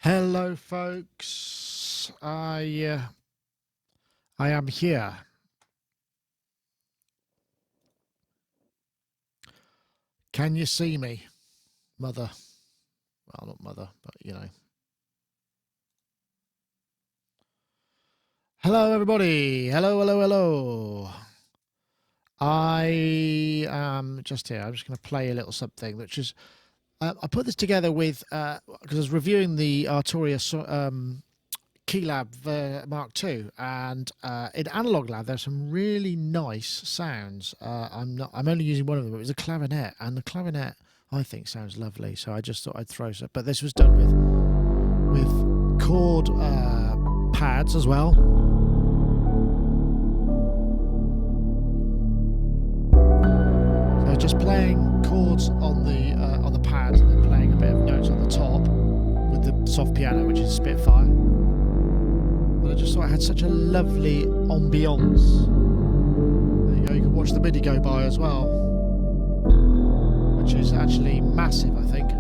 Hello, folks. I am here. Can you see me, mother? Well, not mother, but you know. Hello, everybody. Hello, hello, hello. I am just here. I'm just going to play a little something, which is I put this together with because I was reviewing the Arturia Keylab Mark II, and in Analog Lab there's some really nice sounds. I'm only using one of them. It was a clarinet, and the clarinet I think sounds lovely. So I just thought I'd throw some. But this was done with chord pads as well. So just playing chords on the pads, and then playing a bit of notes on the top with the soft piano, which is Spitfire. But I just thought it had such a lovely ambience. There you go, you can watch the MIDI go by as well, which is actually massive, I think.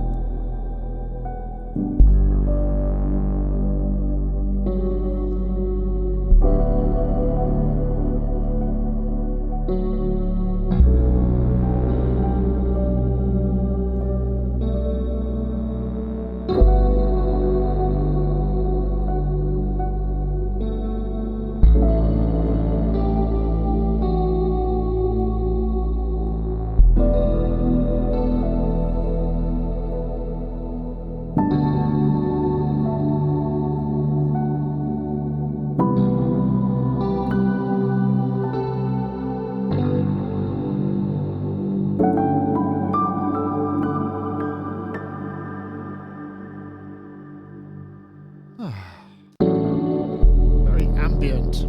Very ambient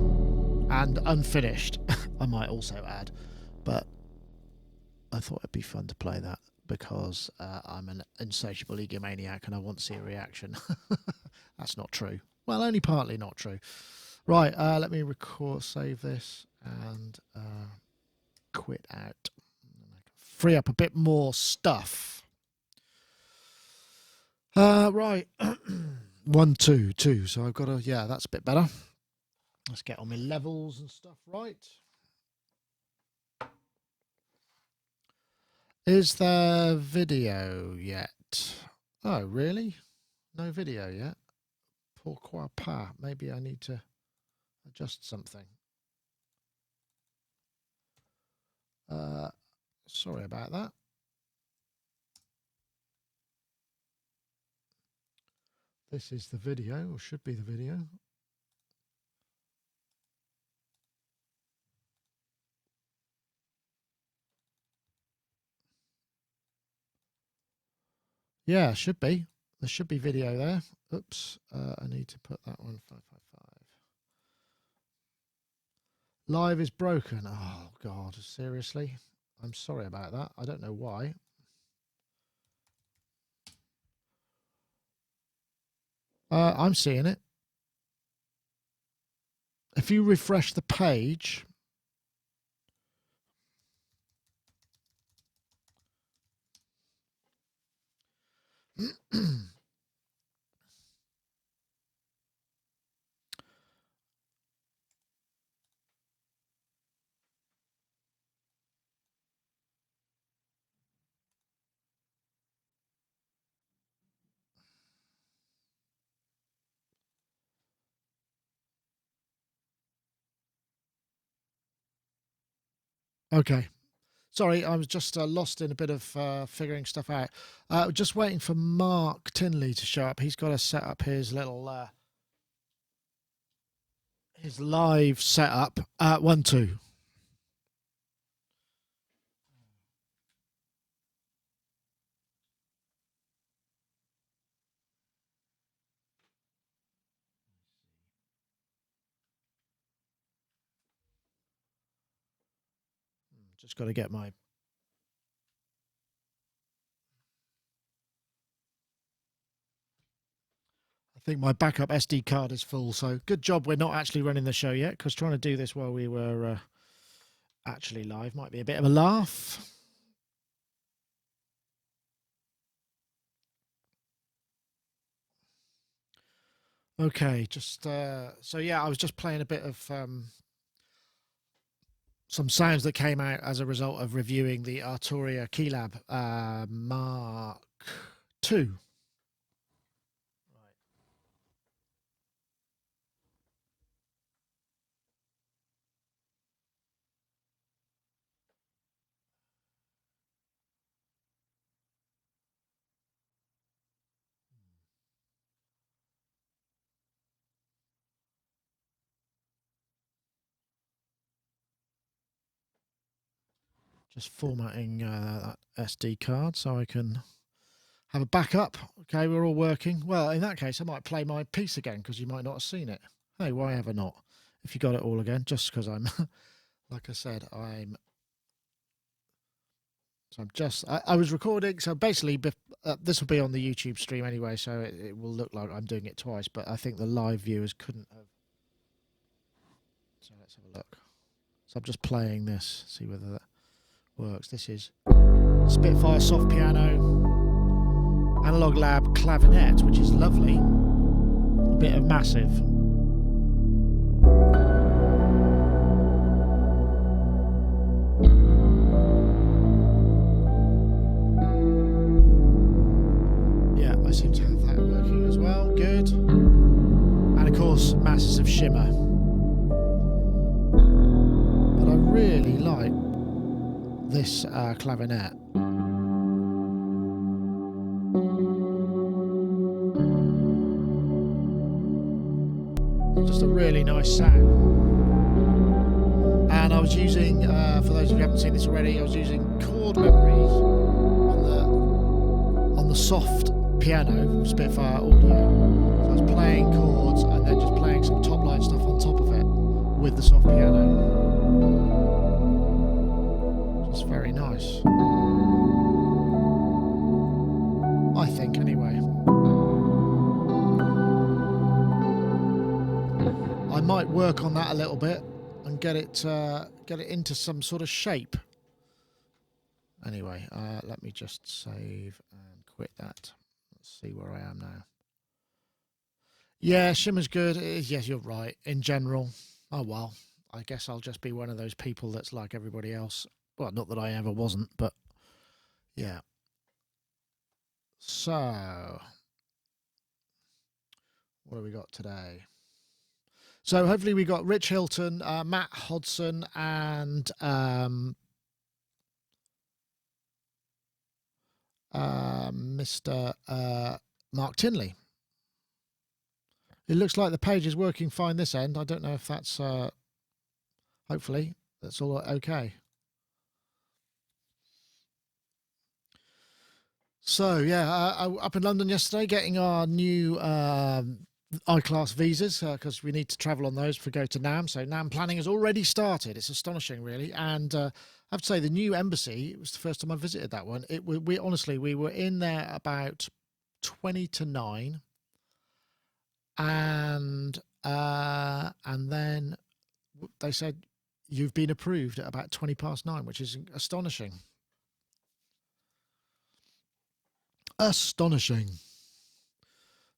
and unfinished, I might also add, but I thought it'd be fun to play that because I'm an insatiable egomaniac and I want to see a reaction. That's not true. Well, only partly not true. Right, let me save this and quit out. Free up a bit more stuff. Right. 1, 2, 2. So I've got to, yeah, that's a bit better. Let's get on my levels and stuff right. Is there video yet? Oh, really? No video yet? Pourquoi pas? Maybe I need to adjust something. Sorry about that. This is the video, or should be the video. Yeah, should be. There should be video there. Oops, I need to put that one 555. Live is broken. Oh, God, seriously? I'm sorry about that. I don't know why. I'm seeing it. If you refresh the page... Okay. Sorry, I was just lost in a bit of figuring stuff out. Just waiting for Mark Tinley to show up. He's got to set up his little his live setup. 1, 2. Just got to get my... I think my backup SD card is full, so good job we're not actually running the show yet, because trying to do this while we were actually live might be a bit of a laugh. Okay, just so yeah, I was just playing a bit of some sounds that came out as a result of reviewing the Arturia Keylab Mark II. Just formatting that SD card so I can have a backup. Okay, we're all working. Well, in that case, I might play my piece again because you might not have seen it. Hey, why ever not? If you got it all again, just because I'm, like I said, I was recording. So basically, this will be on the YouTube stream anyway, so it will look like I'm doing it twice. But I think the live viewers couldn't have. So let's have a look. So I'm just playing this, see whether that works. This is Spitfire soft piano, Analog Lab clavinet, which is lovely. A bit of massive. Yeah, I seem to have that working as well. Good. And of course, masses of shimmer. But I really like this clavinet. Just a really nice sound. And I was using, for those of you who haven't seen this already, I was using chord memories on the soft piano, Spitfire audio. So I was playing chords and then just playing some top line stuff on top of it with the soft piano. Just very nice. I think, anyway. I might work on that a little bit and get it into some sort of shape. Anyway, let me just save and quit that. Let's see where I am now. Yeah, shimmer's good. Yes, you're right. In general, oh well. I guess I'll just be one of those people that's like everybody else. Well, not that I ever wasn't, but yeah. So, what have we got today? So hopefully we got Rich Hilton, Matt Hodson, and Mr. Mark Tinley. It looks like the page is working fine this end. I don't know if that's hopefully that's all okay. So yeah, up in London yesterday, getting our new I-class visas because we need to travel on those for go to NAM. So NAM planning has already started. It's astonishing, really. And I have to say, the new embassy, it was the first time I visited that one. We honestly, we were in there about 20 to 9, and then they said you've been approved at about 20 past 9, which is astonishing. Astonishing.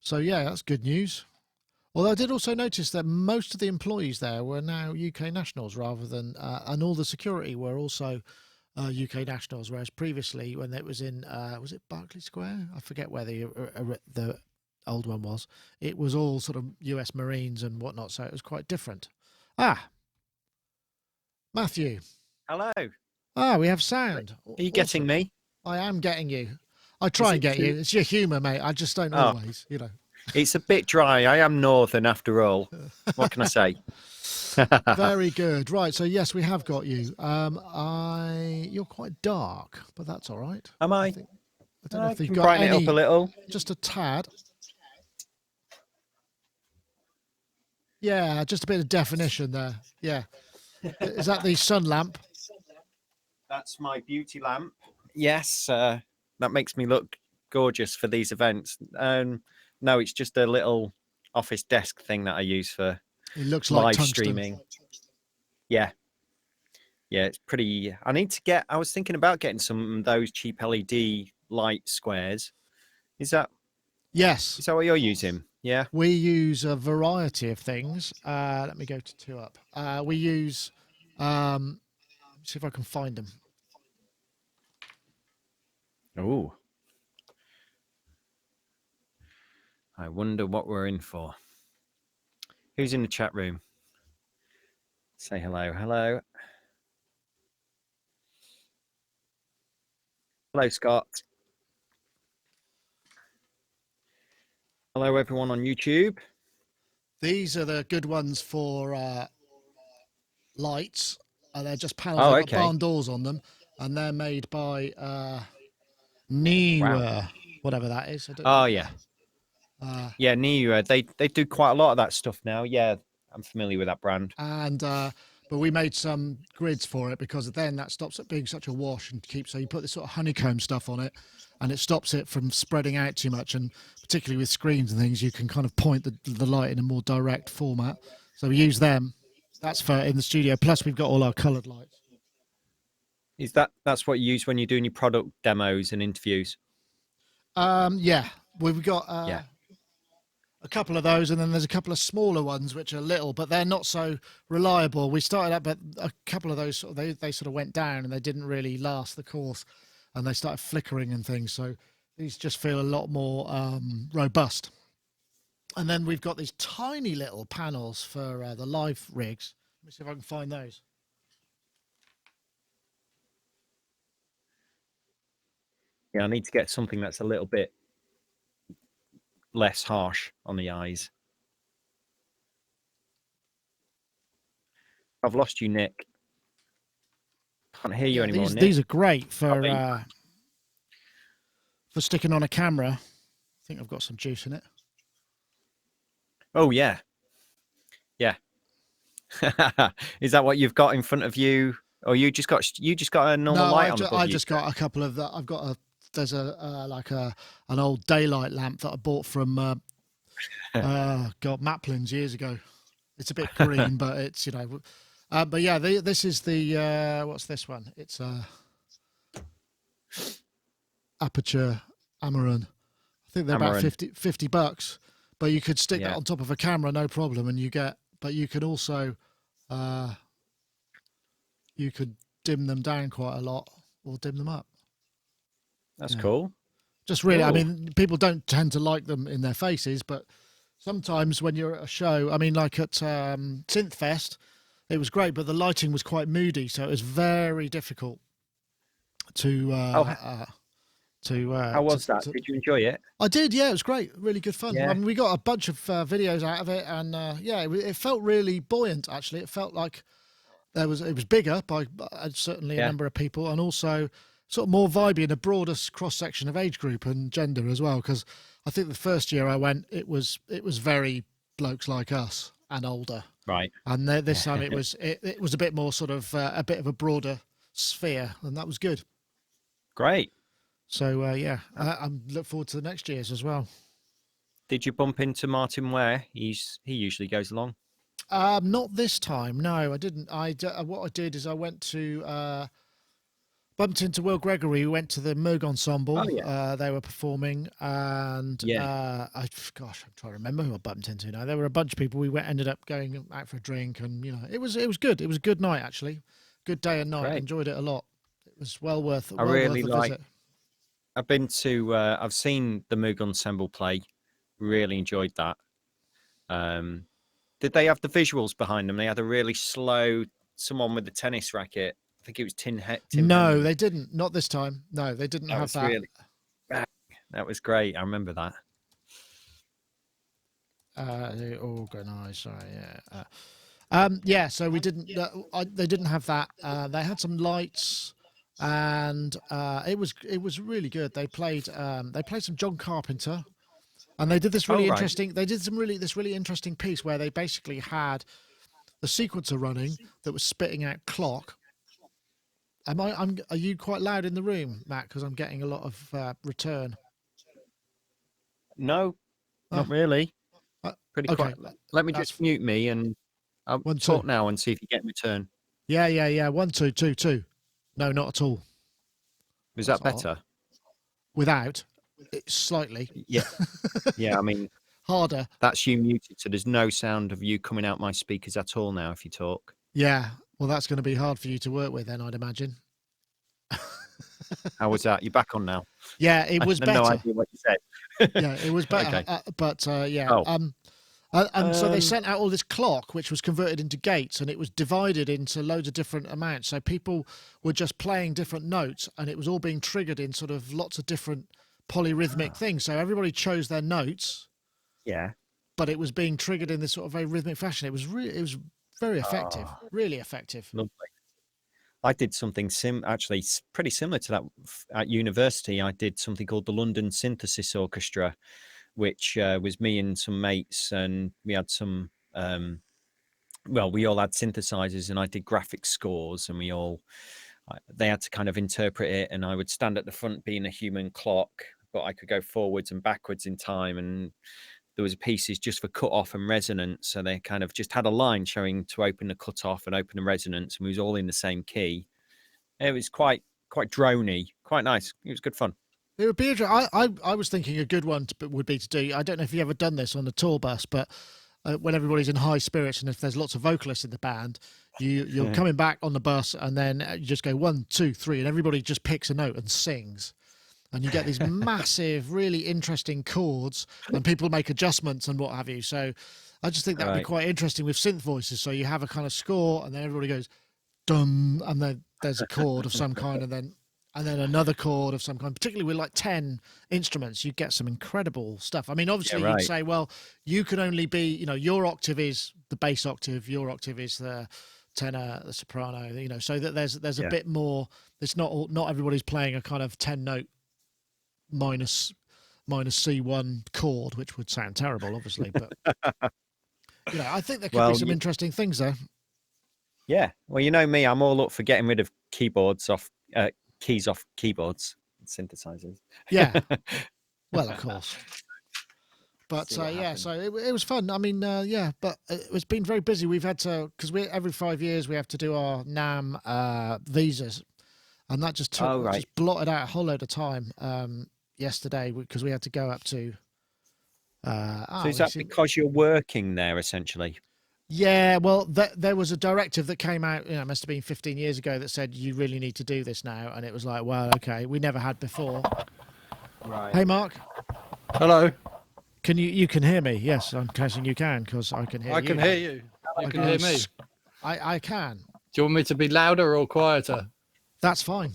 So yeah, that's good news. Although I did also notice that most of the employees there were now UK nationals rather than, and all the security were also UK nationals, whereas previously when it was in, was it Berkeley Square? I forget where the old one was. It was all sort of US Marines and whatnot, so it was quite different. Ah, Matthew. Hello. Ah, we have sound. Are you getting me? I am getting you. I try and get you. It's your humour, mate. I just don't always, you know. It's a bit dry. I am northern after all. What can I say? Very good. Right. So yes, we have got you. You're quite dark, but that's all right. Am I? I don't know if you've got brighten it up a little. Just a tad. Yeah, just a bit of definition there. Yeah. Is that the sun lamp? That's my beauty lamp. Yes, that makes me look gorgeous for these events. No, it's just a little office desk thing that I use for live streaming. Yeah. Yeah, it's pretty. I was thinking about getting some of those cheap LED light squares. Is that? Yes. Is that what you're using? Yeah. We use a variety of things. Let me go to 2up. We use, see if I can find them. Oh. I wonder what we're in for. Who's in the chat room? Say hello. Hello. Hello, Scott. Hello, everyone on YouTube. These are the good ones for lights. They're just panels. They've got barn doors on them, and they're made by Newer, whatever that is. I don't know. Yeah. Yeah, Newer. They do quite a lot of that stuff now. Yeah, I'm familiar with that brand. And but we made some grids for it because then that stops it being such a wash and keeps. So you put this sort of honeycomb stuff on it, and it stops it from spreading out too much. And particularly with screens and things, you can kind of point the light in a more direct format. So we use them. That's for in the studio. Plus, we've got all our coloured lights. Is that's what you use when you're doing your product demos and interviews? Yeah, we've got a couple of those, and then there's a couple of smaller ones which are little, but they're not so reliable. We started up, but a couple of those they sort of went down and they didn't really last the course, and they started flickering and things. So these just feel a lot more robust. And then we've got these tiny little panels for the live rigs. Let me see if I can find those. Yeah, I need to get something that's a little bit less harsh on the eyes. I've lost you, Nick. Can't hear you anymore, Nick. These are great for sticking on a camera. I think I've got some juice in it. Oh yeah, yeah. Is that what you've got in front of you, or you just got a normal light on? I just got a couple of that. I've got there's an old daylight lamp that I bought from Maplin's years ago. It's a bit green, but it's but yeah, this is the what's this one? It's Aperture Amaran. I think they're about $50, but you could stick that on top of a camera, no problem, and you get. But you could also you could dim them down quite a lot or dim them up. That's cool. Just really, I mean, people don't tend to like them in their faces, but sometimes when you're at a show, I mean, like at Synthfest, it was great, but the lighting was quite moody, so it was very difficult to. How was that? Did you enjoy it? I did, yeah. It was great, really good fun. Yeah. I mean, we got a bunch of videos out of it, and it felt really buoyant. Actually, it felt like it was bigger by certainly a number of people, and also sort of more vibey in a broader cross section of age group and gender as well. Because I think the first year I went, it was very blokes like us and older, right? And this time it was a bit more sort of a bit of a broader sphere, and that was good. Great. So I look forward to the next year's as well. Did you bump into Martin Ware? He usually goes along. Not this time. No, I didn't. What I did is I went to bumped into Will Gregory. We went to the Moog Ensemble. Oh, yeah. They were performing, and I'm trying to remember who I bumped into now. There were a bunch of people. We ended up going out for a drink, and it was good. It was a good night actually. Good day and night. Great. Enjoyed it a lot. It was well worth. I really worth a visit. I've been to. I've seen the Moog Ensemble play. Really enjoyed that. Did they have the visuals behind them? They had a really slow someone with a tennis racket. I think it was Tim No, they didn't. Not this time. No, they didn't have that. Really, that was great. I remember that. Organised. Sorry. Yeah. So we didn't. They didn't have that. They had some lights, and it was really good. They played some John Carpenter, and they did this really interesting. They did this really interesting piece where they basically had the sequencer running that was spitting out clock. Are you quite loud in the room, Matt? Because I'm getting a lot of return. No, not really. Pretty quiet. Let me just mute me and I'll talk now and see if you get return. Yeah. 1 2 2 2. No, not at all. Is that better? Without, slightly. Yeah. Yeah. I mean, harder. That's you muted, so there's no sound of you coming out my speakers at all now if you talk. Yeah, well, that's going to be hard for you to work with then, I'd imagine. How was that? You're back on now. Yeah, it was I have no better. idea what you said. Yeah, it was better. Okay. But yeah. Oh. And so they sent out all this clock, which was converted into gates, and it was divided into loads of different amounts. So people were just playing different notes, and it was all being triggered in sort of lots of different polyrhythmic things. So everybody chose their notes. Yeah. But it was being triggered in this sort of very rhythmic fashion. It was very effective, really effective. Lovely. I did something actually pretty similar to that at university. I did something called the London Synthesis Orchestra, which was me and some mates, and we had some. We all had synthesizers, and I did graphic scores, and they had to kind of interpret it, and I would stand at the front being a human clock, but I could go forwards and backwards in time, and there was pieces just for cut off and resonance. So they kind of just had a line showing to open the cut off and open the resonance, and we was all in the same key. It was quite droney, quite nice. It was good fun. It would be interesting. I was thinking a good one would be to do. I don't know if you've ever done this on the tour bus, but when everybody's in high spirits and if there's lots of vocalists in the band, you're coming back on the bus and then you just go 1, 2, 3, and everybody just picks a note and sings. And you get these massive, really interesting chords, and people make adjustments and what have you. So I just think that would be quite interesting with synth voices. So you have a kind of score, and then everybody goes dum, and then there's a chord of some kind, and then another chord of some kind. Particularly with like 10 instruments, you get some incredible stuff. I mean, obviously you'd say, well, you can only be, your octave is the bass octave, your octave is the tenor, the soprano, so that there's a bit more. It's not everybody's playing a kind of 10 note minus C1 chord, which would sound terrible, obviously, but I think there could be some interesting things there. Yeah, well, you know me, I'm all up for getting rid of keys off keyboards, synthesizers. Yeah, well, of course. But so it was fun. I mean, but it's been very busy. We've had to, because every 5 years we have to do our NAM visas, and that just just blotted out a whole load of time yesterday because we had to go up to. So is that because you're working there essentially? Yeah, well, there was a directive that came out, it must have been 15 years ago, that said you really need to do this now, and it was like, well, okay, we never had before. Right. Hey, Mark. Hello. Can you can hear me? Yes, I'm guessing you can because I can hear you. I can hear you. You can hear me. I can. Do you want me to be louder or quieter? That's fine.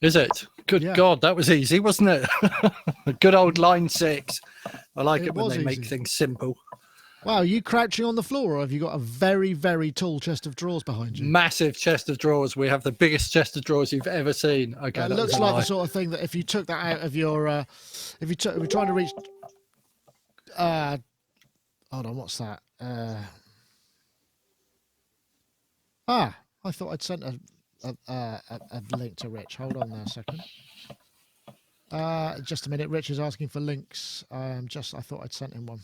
Is it? Good God, that was easy, wasn't it? Good old line 6. I like it when they make things simple. Wow, are you crouching on the floor, or have you got a very, very tall chest of drawers behind you? Massive chest of drawers. We have the biggest chest of drawers you've ever seen. Okay, it looks like the sort of thing that if you took that out of your, if you're trying to reach, hold on, what's that? I thought I'd sent a link to Rich. Hold on there a second. Just a minute. Rich is asking for links. I thought I'd sent him one.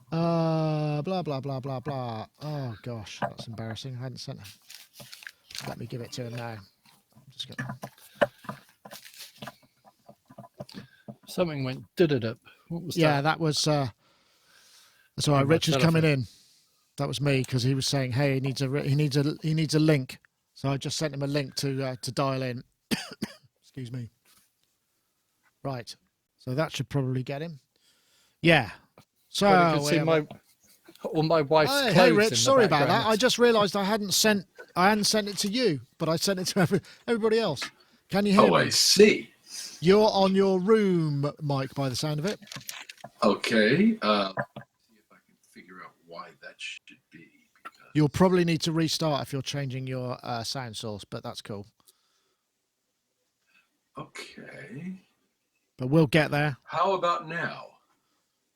Blah blah blah blah blah. Oh gosh, that's embarrassing. I hadn't sent him. Let me give it to him now. Just Something went did-it-up. What was that? Yeah, that was. That's all right. Rich is coming in. That was me because he was saying, "Hey, he needs a link." So I just sent him a link to dial in. Excuse me. Right. So that should probably get him. Yeah. So well, you can see all my wife's clothes. Hey, Rich. Sorry about that. I just realised I hadn't sent it to you, but I sent it to everybody else. Can you hear me? Oh, I see. You're on your room mic by the sound of it. Okay. See if I can figure out why that should be. You'll probably need to restart if you're changing your sound source, but that's cool. Okay. But we'll get there. How about now?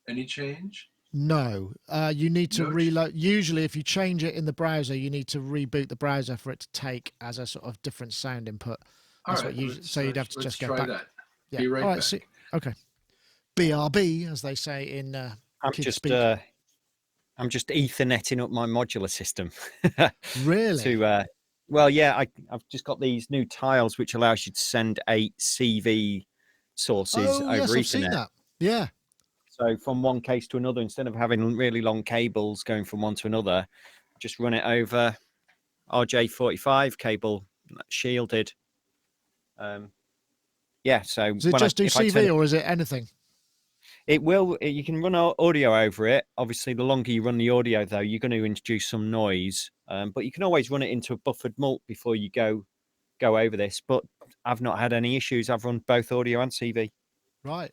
Any change? No. You need to reload. Usually, if you change it in the browser, you need to reboot the browser for it to take as a sort of different sound input. That's all right. So you'd have to just go back. That. Yeah. Be right back. Okay. BRB, as they say in. I'm just Ethernetting up my modular system. Really? Well, yeah, I've just got these new tiles which allows you to send 8 CV sources over Ethernet. I've seen that. Yeah. So from one case to another, instead of having really long cables going from one to another, just run it over RJ45 cable, shielded. Yeah, so Does it just do CV or is it anything? It will. You can run audio over it. Obviously, the longer you run the audio, though, you're going to introduce some noise. But you can always run it into a buffered mult before you go over this. But I've not had any issues. I've run both audio and CV. Right.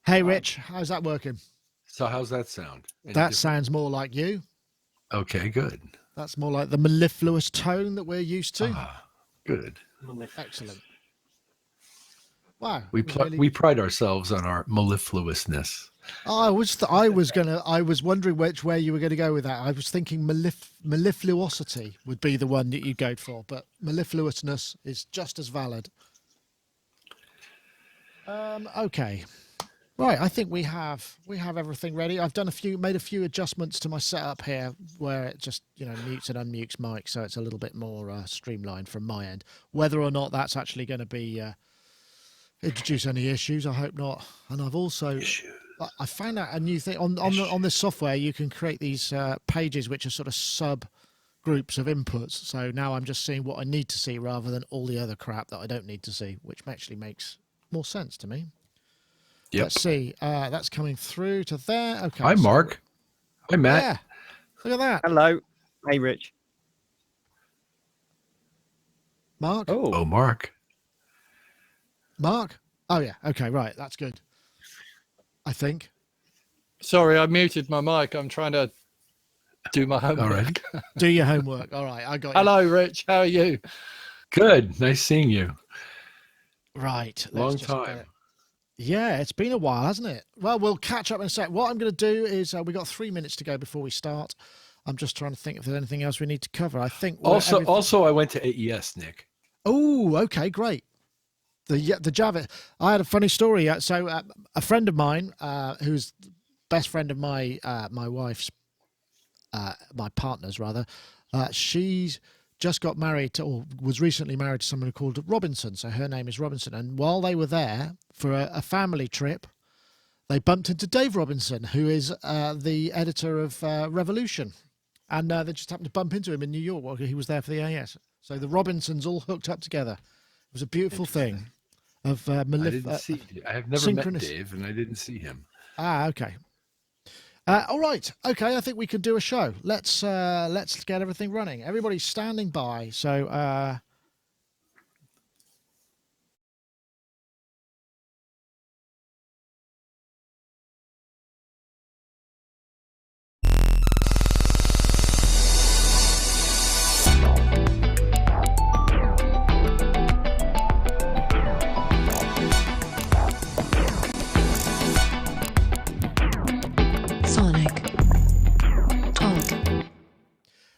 Hey, Rich, how's that working? So how's that sound? That sounds more like you. Okay, good. That's more like the mellifluous tone that we're used to. Ah, good. Excellent. Wow. We pride ourselves on our mellifluousness. I was wondering which way you were going to go with that. I was thinking mellifluosity would be the one that you'd go for, but mellifluousness is just as valid. Okay. Right, I think we have everything ready. I've made a few adjustments to my setup here where it just, mutes and unmutes mic, so it's a little bit more streamlined from my end. Whether or not that's actually going to be introduce any issues, I hope not. And I've also I found out a new thing on this software. You can create these pages which are sort of sub groups of inputs. So now I'm just seeing what I need to see rather than all the other crap that I don't need to see, which actually makes more sense to me. Yep. Let's see. That's coming through to there. Okay. Hi, Mark. Hi, Matt. Yeah. Look at that. Hello. Hey, Rich. Mark. Oh, Mark. Mark? Oh, yeah. Okay, right. That's good. I think. Sorry, I muted my mic. I'm trying to do my homework. All right. Do your homework. All right. I got you. Hello, Rich. How are you? Good. Nice seeing you. Right. Long time. Yeah, it's been a while, hasn't it? Well, we'll catch up in a sec. What I'm going to do is we've got 3 minutes to go before we start. I'm just trying to think if there's anything else we need to cover. I think also I went to AES, Nick. Oh, okay, great. The Java. I had a funny story. So a friend of mine, who's best friend of my my wife's, my partner's rather, she's just got married to, or was recently married to someone called Robinson. So her name is Robinson. And while they were there for a family trip, they bumped into Dave Robinson, who is the editor of Revolution. And they just happened to bump into him in New York while he was there for the AS. So the Robinsons all hooked up together. It was a beautiful thing. I have never met Dave, and I didn't see him. Ah, okay. All right. Okay, I think we could do a show. Let's get everything running. Everybody's standing by. So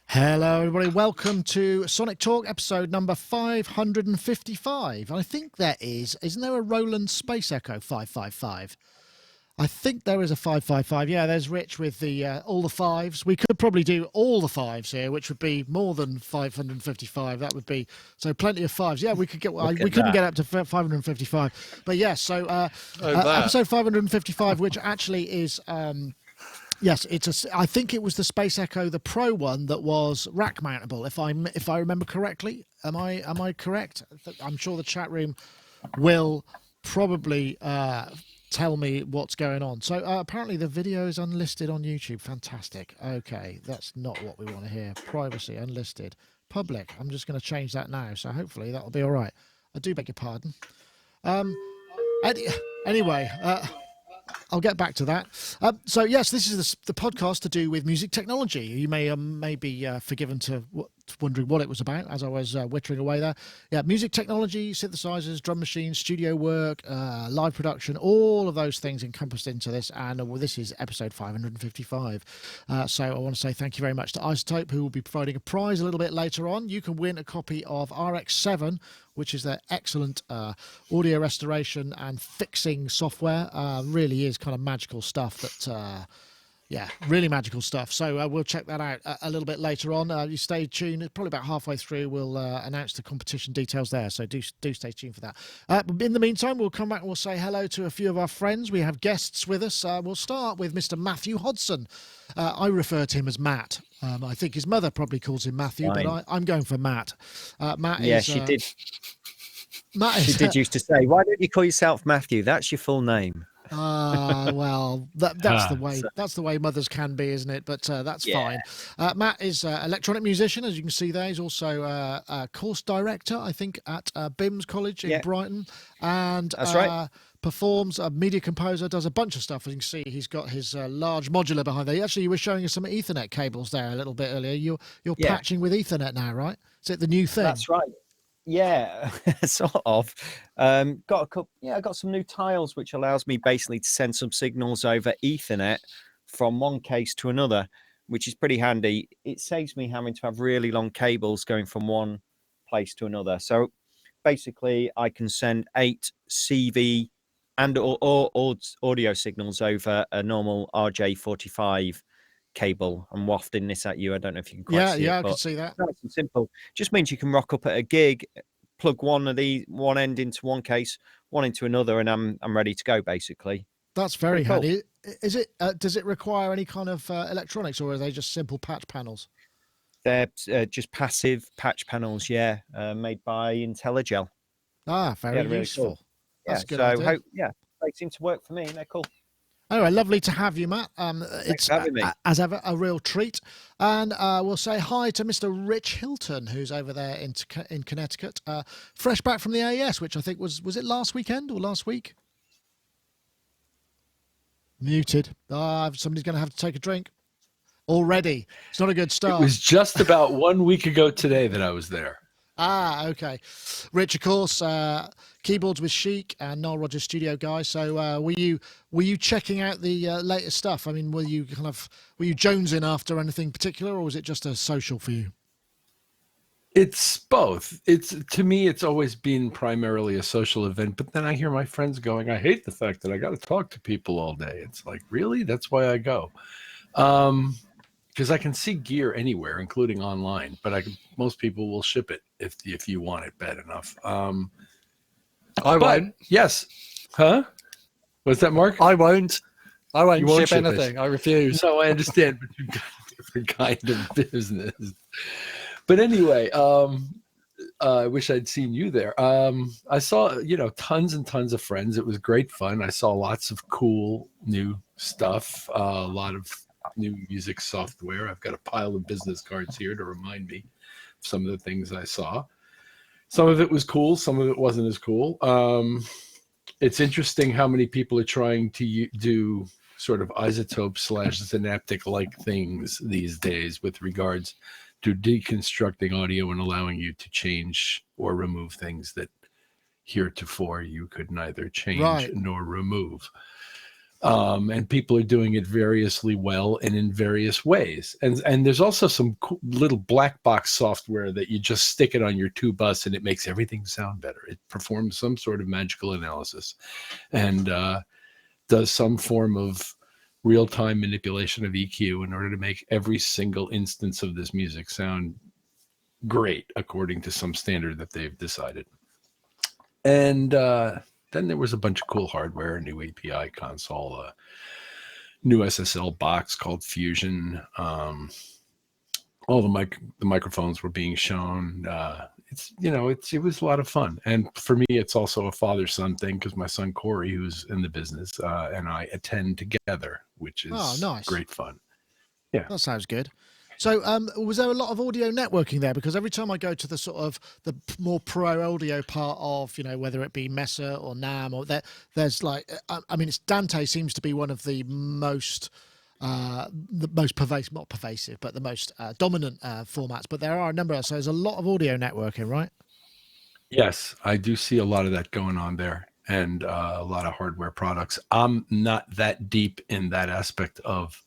hello, everybody. Welcome to Sonic Talk, episode number 555. I think isn't there a Roland Space Echo 555? I think there is a 555. Yeah, there's Rich with the all the fives. We could probably do all the fives here, which would be more than 555. That would be so plenty of fives. Yeah, we could get. We couldn't get up to 555, but yes. So episode 555, which actually is. Yes, I think it was the Space Echo, the Pro one, that was rack mountable. If I remember correctly, am I correct? I'm sure the chat room will probably tell me what's going on. So apparently the video is unlisted on YouTube. Fantastic. Okay, that's not what we want to hear. Privacy, unlisted, public. I'm just going to change that now. So hopefully that'll be all right. I do beg your pardon. Anyway. I'll get back to that. So yes, this is the podcast to do with music technology. You may be forgiven to wondering what it was about as I was whittering away there. Yeah, music technology, synthesizers, drum machines, studio work, live production, all of those things encompassed into this. And this is episode 555. So I want to say thank you very much to Isotope, who will be providing a prize a little bit later on. You can win a copy of RX7, which is their excellent audio restoration and fixing software. Really is kind of magical stuff that Yeah, really magical stuff. So we'll check that out a little bit later on. You stay tuned. Probably about halfway through, we'll announce the competition details there. So do stay tuned for that. In the meantime, we'll come back and we'll say hello to a few of our friends. We have guests with us. We'll start with Mr. Matthew Hodson. I refer to him as Matt. I think his mother probably calls him Matthew, but I'm going for Matt. Matt Yeah, is, she did. Matt She is, did used to say, "Why don't you call yourself Matthew? That's your full name." well, that's the way. That's the way mothers can be, isn't it? But that's fine. Matt is an electronic musician, as you can see there. He's also a course director, I think, at BIMS College in Brighton, and that's right. Performs, a media composer, does a bunch of stuff. As you can see, he's got his large modular behind there. Actually, you were showing us some Ethernet cables there a little bit earlier. You're patching with Ethernet now, right? Is it the new thing? That's right. Yeah, sort of. Got a couple. Yeah, I got some new tiles, which allows me basically to send some signals over Ethernet from one case to another, which is pretty handy. It saves me having to have really long cables going from one place to another. So basically, I can send 8 CV and or audio signals over a normal RJ45 cable. I'm wafting this at you. I don't know if you can quite see it. Yeah, I can see that. Nice and simple. Just means you can rock up at a gig, plug one end into one case, one into another, and I'm ready to go. Basically, that's very handy. Is it? Does it require any kind of electronics, or are they just simple patch panels? They're just passive patch panels. Yeah, made by IntelliGel. Very useful. Really cool. That's good. So they seem to work for me, and they're cool. Anyway, lovely to have you, Matt. It's having me. As ever a real treat. And we'll say hi to Mr. Rich Hilton, who's over there in Connecticut, fresh back from the AES, which I think was it last weekend or last week? Muted. Somebody's going to have to take a drink already. It's not a good start. It was just about 1 week ago today that I was there. Okay. Rich, of course, keyboards with Chic and Noel Rogers studio guy. So were you checking out the latest stuff? I mean, were you jonesing after anything particular, or was it just a social for you? It's both. To me, it's always been primarily a social event, but then I hear my friends going, I hate the fact that I got to talk to people all day. It's like, really? That's why I go. Because I can see gear anywhere, including online, but most people will ship it if you want it bad enough. I won't. Yes. Huh? What's that, Mark? I won't. I won't ship ship anything. I refuse. No, I understand, but you've got a different kind of business. But anyway, I wish I'd seen you there. I saw, tons and tons of friends. It was great fun. I saw lots of cool new stuff, a lot of new music software. I've got a pile of business cards here to remind me of some of the things I saw. Some of it was cool. Some of it wasn't as cool. It's interesting how many people are trying to do sort of isotope / synaptic like things these days with regards to deconstructing audio and allowing you to change or remove things that heretofore you could neither change nor remove. And people are doing it variously well and in various ways. And there's also some cool little black box software that you just stick it on your tube bus and it makes everything sound better. It performs some sort of magical analysis and does some form of real-time manipulation of EQ in order to make every single instance of this music sound great according to some standard that they've decided. And then there was a bunch of cool hardware, a new API console, a new SSL box called Fusion. All the microphones were being shown. It was a lot of fun. And for me, it's also a father-son thing because my son Corey, who's in the business, and I attend together, which is nice. Great fun. Yeah, that sounds good. So was there a lot of audio networking there? Because every time I go to the sort of the more pro audio part of, whether it be Mesa or NAM or there's like, Dante seems to be one of the most pervasive, not pervasive, but the most dominant formats. But there are a number, so there's a lot of audio networking, right? Yes, I do see a lot of that going on there and a lot of hardware products. I'm not that deep in that aspect of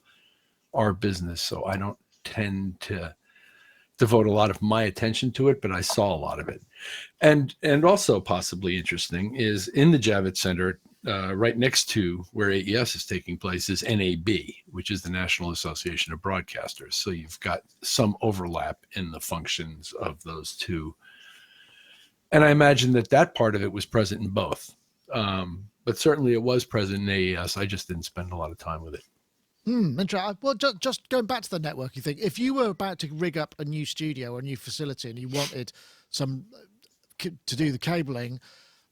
our business, so I don't tend to devote a lot of my attention to it, but I saw a lot of it. And also possibly interesting is in the Javits Center, right next to where AES is taking place is NAB, which is the National Association of Broadcasters. So you've got some overlap in the functions of those two. And I imagine that part of it was present in both. But certainly it was present in AES. I just didn't spend a lot of time with it. Interesting. Well, just going back to the networking thing, if you were about to rig up a new studio or a new facility and you wanted some to do the cabling,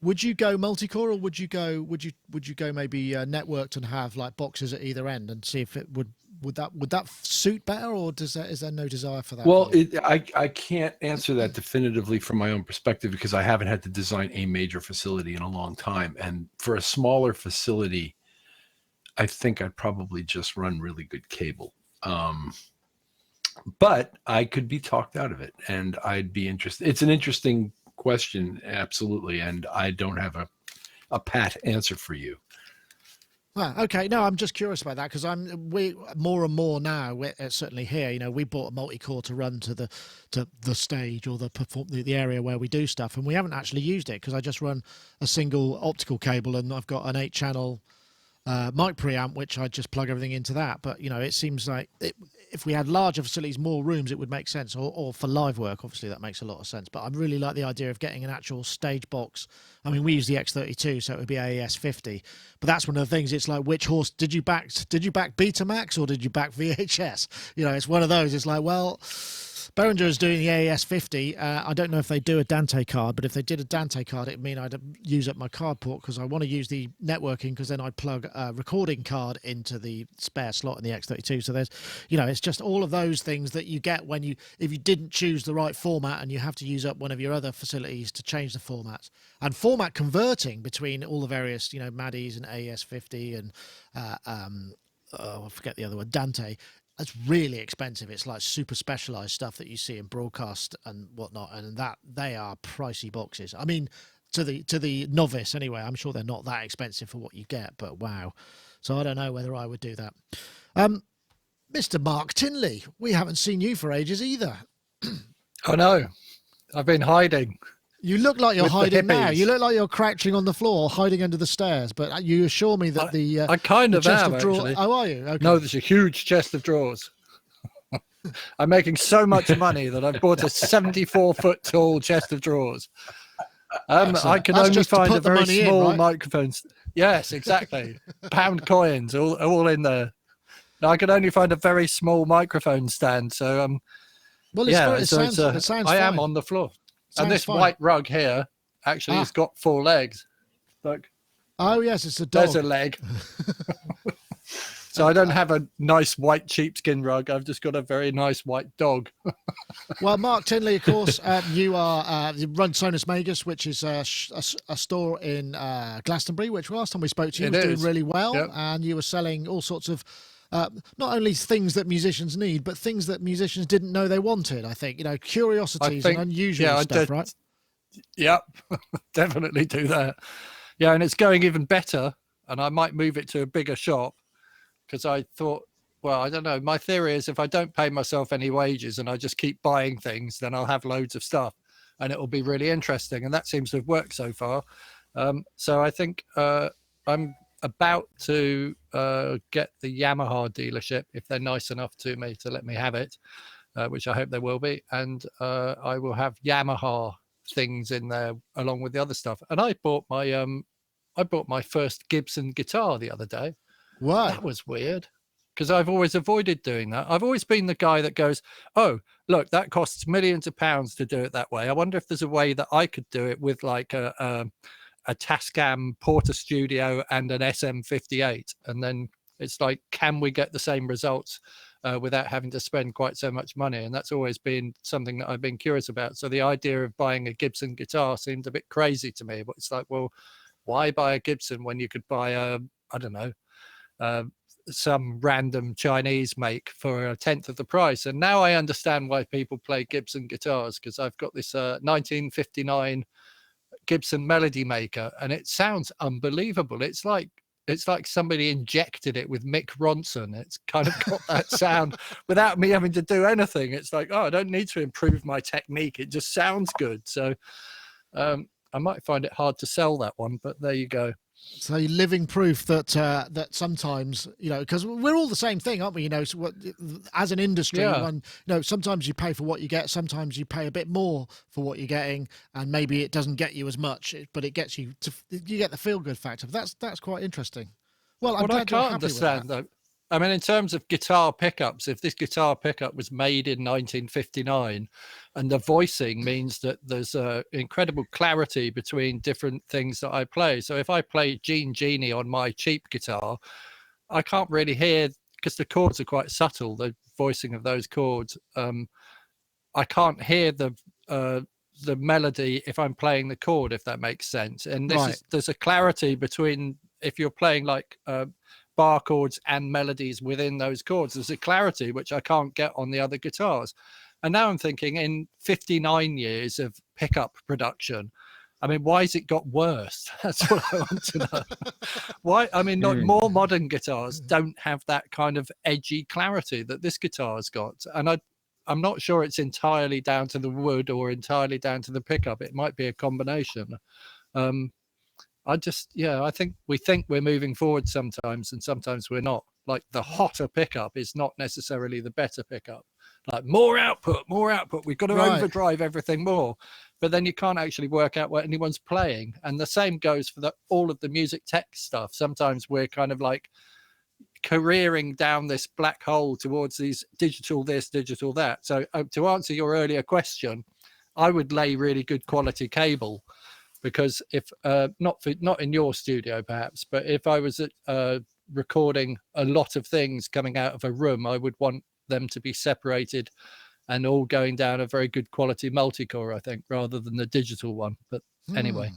would you go multi-core, or would you go maybe networked and have like boxes at either end and see if it would that suit better, or is there no desire for that? Well, I can't answer that definitively from my own perspective because I haven't had to design a major facility in a long time. And for a smaller facility, I think I'd probably just run really good cable. But I could be talked out of it, and I'd be interested. It's an interesting question, absolutely, and I don't have a pat answer for you. Well, okay. No, I'm just curious about that because we more and more now. Certainly here, you know, we bought a multi-core to run to the stage or the area where we do stuff, and we haven't actually used it because I just run a single optical cable, and I've got an 8-channel mic preamp, which I just plug everything into that. But you know, it seems like if we had larger facilities, more rooms, it would make sense. Or for live work, obviously that makes a lot of sense. But I really like the idea of getting an actual stage box. I mean, we use the X32, so it would be AES 50. But that's one of the things. It's like, which horse did you back? Did you back Betamax or did you back VHS? You know, it's one of those. It's like, well, Behringer is doing the AES 50. I don't know if they do a Dante card, but if they did a Dante card, it'd mean I'd use up my card port because I want to use the networking, because then I'd plug a recording card into the spare slot in the X32. So there's, you know, it's just all of those things that you get if you didn't choose the right format and you have to use up one of your other facilities to change the formats. And format converting between all the various, you know, MADIs and AES 50 and I forget the other one, Dante. It's really expensive. It's like super specialized stuff that you see in broadcast and whatnot, and that they are pricey boxes. I mean, to the novice anyway. I'm sure they're not that expensive for what you get, but wow. So I don't know whether I would do that. Mr. Mark Tinley, we haven't seen you for ages either. Oh no, I've been hiding. You look like you're with hiding now. You look like you're crouching on the floor, hiding under the stairs. But you assure me that I kind of chest am, of drawers. actually. Oh, are you? Okay. No, there's a huge chest of drawers. I'm making so much money that I've bought a 74-foot tall chest of drawers. I can That's only just to find put a the very money in, small right? microphone. Yes, exactly. Pound coins, all in there. No, I can only find a very small microphone stand. So well, it sounds I am fine. on the floor. Sounds And this fine. white rug here actually has got 4 legs. Look, Oh yes, it's a dog. there's a leg. So I don't have a nice white sheepskin rug. I've just got a very nice white dog. Well, Mark Tinley, of course, you run Sonus Magus, which is a store in Glastonbury, which last time we spoke to you was doing really well, Yep. and you were selling all sorts of not only things that musicians need, but things that musicians didn't know they wanted. I think, you know, curiosities and unusual stuff, right? Yep, definitely do that. Yeah, and it's going even better, and I might move it to a bigger shop because I thought, well, I don't know. My theory is if I don't pay myself any wages and I just keep buying things, then I'll have loads of stuff and it'll be really interesting. And that seems to have worked so far. So I think I'm about to get the Yamaha dealership, if they're nice enough to me to let me have it, which I hope they will be. And I will have Yamaha things in there along with the other stuff. And I bought my first Gibson guitar the other day. Wow. That was weird because I've always avoided doing that. I've always been the guy that goes, oh, look, that costs millions of pounds to do it that way. I wonder if there's a way that I could do it with like a Tascam Porter Studio and an SM58. And then it's like, can we get the same results without having to spend quite so much money? And that's always been something that I've been curious about. So the idea of buying a Gibson guitar seemed a bit crazy to me, but it's like, well, why buy a Gibson when you could buy I don't know, some random Chinese make for 1/10 of the price? And now I understand why people play Gibson guitars, because I've got this 1959 Gibson Melody Maker, and it sounds unbelievable. It's like somebody injected it with Mick Ronson. It's kind of got that sound without me having to do anything. It's like, oh, I don't need to improve my technique. It just sounds good. So I might find it hard to sell that one, but there you go. So living proof that that sometimes, you know, because we're all the same thing, aren't we? You know, so as an industry, Yeah. sometimes you pay for what you get, sometimes you pay a bit more for what you're getting, and maybe it doesn't get you as much, but it gets you to, you get the feel good factor. That's quite interesting. Well, I'm What I glad you're can't happy with that. understand, though, I mean, in terms of guitar pickups, if this guitar pickup was made in 1959 and the voicing means that there's incredible clarity between different things that I play. So if I play Gene Genie on my cheap guitar, I can't really hear, because the chords are quite subtle, the voicing of those chords. I can't hear the melody if I'm playing the chord, if that makes sense. And there's a clarity between, if you're playing like bar chords and melodies within those chords, there's a clarity which I can't get on the other guitars. And now I'm thinking, in 59 years of pickup production, I mean, why has it got worse? That's what I want to know. Why? I mean, more modern guitars don't have that kind of edgy clarity that this guitar's got. And I'm not sure it's entirely down to the wood or entirely down to the pickup. It might be a combination. I think we're moving forward sometimes, and sometimes we're not. Like the hotter pickup is not necessarily the better pickup. Like more output. We've got to overdrive everything more. But then you can't actually work out what anyone's playing. And the same goes for all of the music tech stuff. Sometimes we're kind of like careering down this black hole towards these digital this, digital that. So to answer your earlier question, I would lay really good quality cable, because if not in your studio perhaps, but if I was recording a lot of things coming out of a room, I would want them to be separated and all going down a very good quality multi-core, I think, rather than the digital one. But anyway,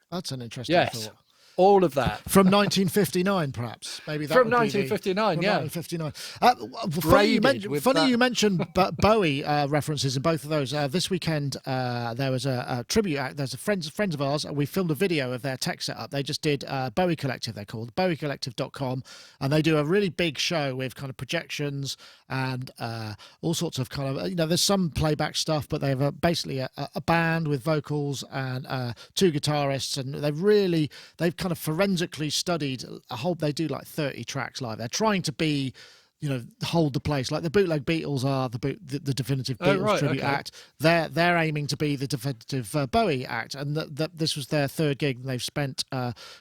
that's an interesting thought. All of that from 1959, perhaps. Maybe that from would 1959, be yeah. 1959. Funny you mentioned Bowie references in both of those. This weekend, there was a tribute act. There's friends of ours, and we filmed a video of their tech setup. They just did Bowie Collective. They're called BowieCollective.com, and they do a really big show with kind of projections and all sorts of kind of, there's some playback stuff, but they have basically a band with vocals and two guitarists, and they've kind of forensically studied they do like 30 tracks live. They're trying to be, hold the place like the Bootleg Beatles are the definitive Beatles tribute act. They're aiming to be the definitive Bowie act, and that this was their third gig, and they've spent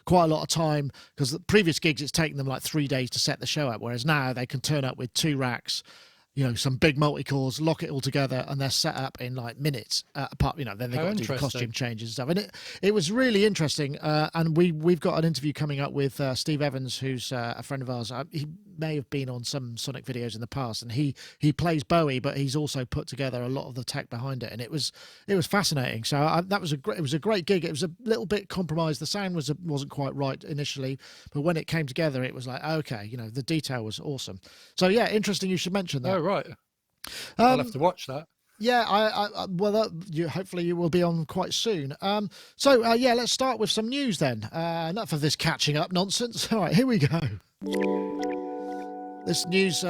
quite a lot of time, because the previous gigs it's taken them like 3 days to set the show up, whereas now they can turn up with 2 racks, some big multi-cores, lock it all together, and they're set up in like minutes. Apart, then they've got to do the costume changes and stuff. And it was really interesting. And we've got an interview coming up with Steve Evans, who's a friend of ours. He may have been on some Sonic videos in the past, and he plays Bowie, but he's also put together a lot of the tech behind it, and it was fascinating. So it was a great gig. It was a little bit compromised. The sound wasn't quite right initially, but when it came together, it was like, okay, the detail was awesome. So yeah, interesting. You should mention that. Oh right, I'll have to watch that. Yeah, hopefully you will be on quite soon. Let's start with some news then. Enough of this catching up nonsense. All right, here we go. This news,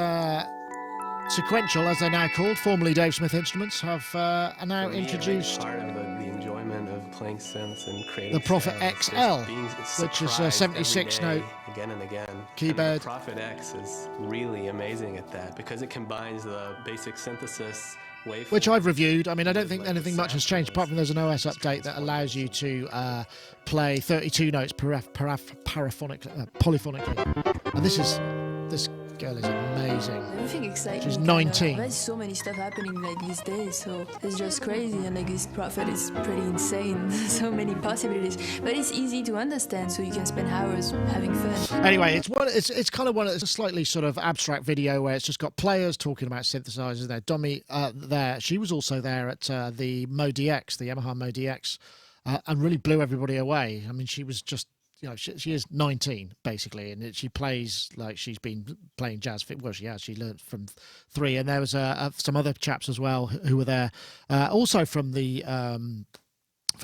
Sequential, as they're now called, formerly Dave Smith Instruments, have now introduced part of the enjoyment of playing synths and creating the Prophet sounds, XL, which is a 76 note again and again. keyboard. And the Prophet X is really amazing at that, because it combines the basic synthesis waveform, which I've reviewed. I mean, I don't think anything much has changed, apart from there's an OS update that allows you to play 32 notes polyphonically. And this girl is amazing. Everything exciting. She's 19. There's so many stuff happening like these days, so it's just crazy. And like this Prophet is pretty insane. So many possibilities, but it's easy to understand, so you can spend hours having fun. Anyway, it's kind of it's a slightly sort of abstract video where it's just got players talking about synthesizers. There, Domi there. She was also there at the Mo DX, the Yamaha Mo DX, and really blew everybody away. I mean, she was just. She is 19 basically, and she plays like she's been playing jazz. Well, she has. She learned from 3, and there was some other chaps as well who were there, also from the Mo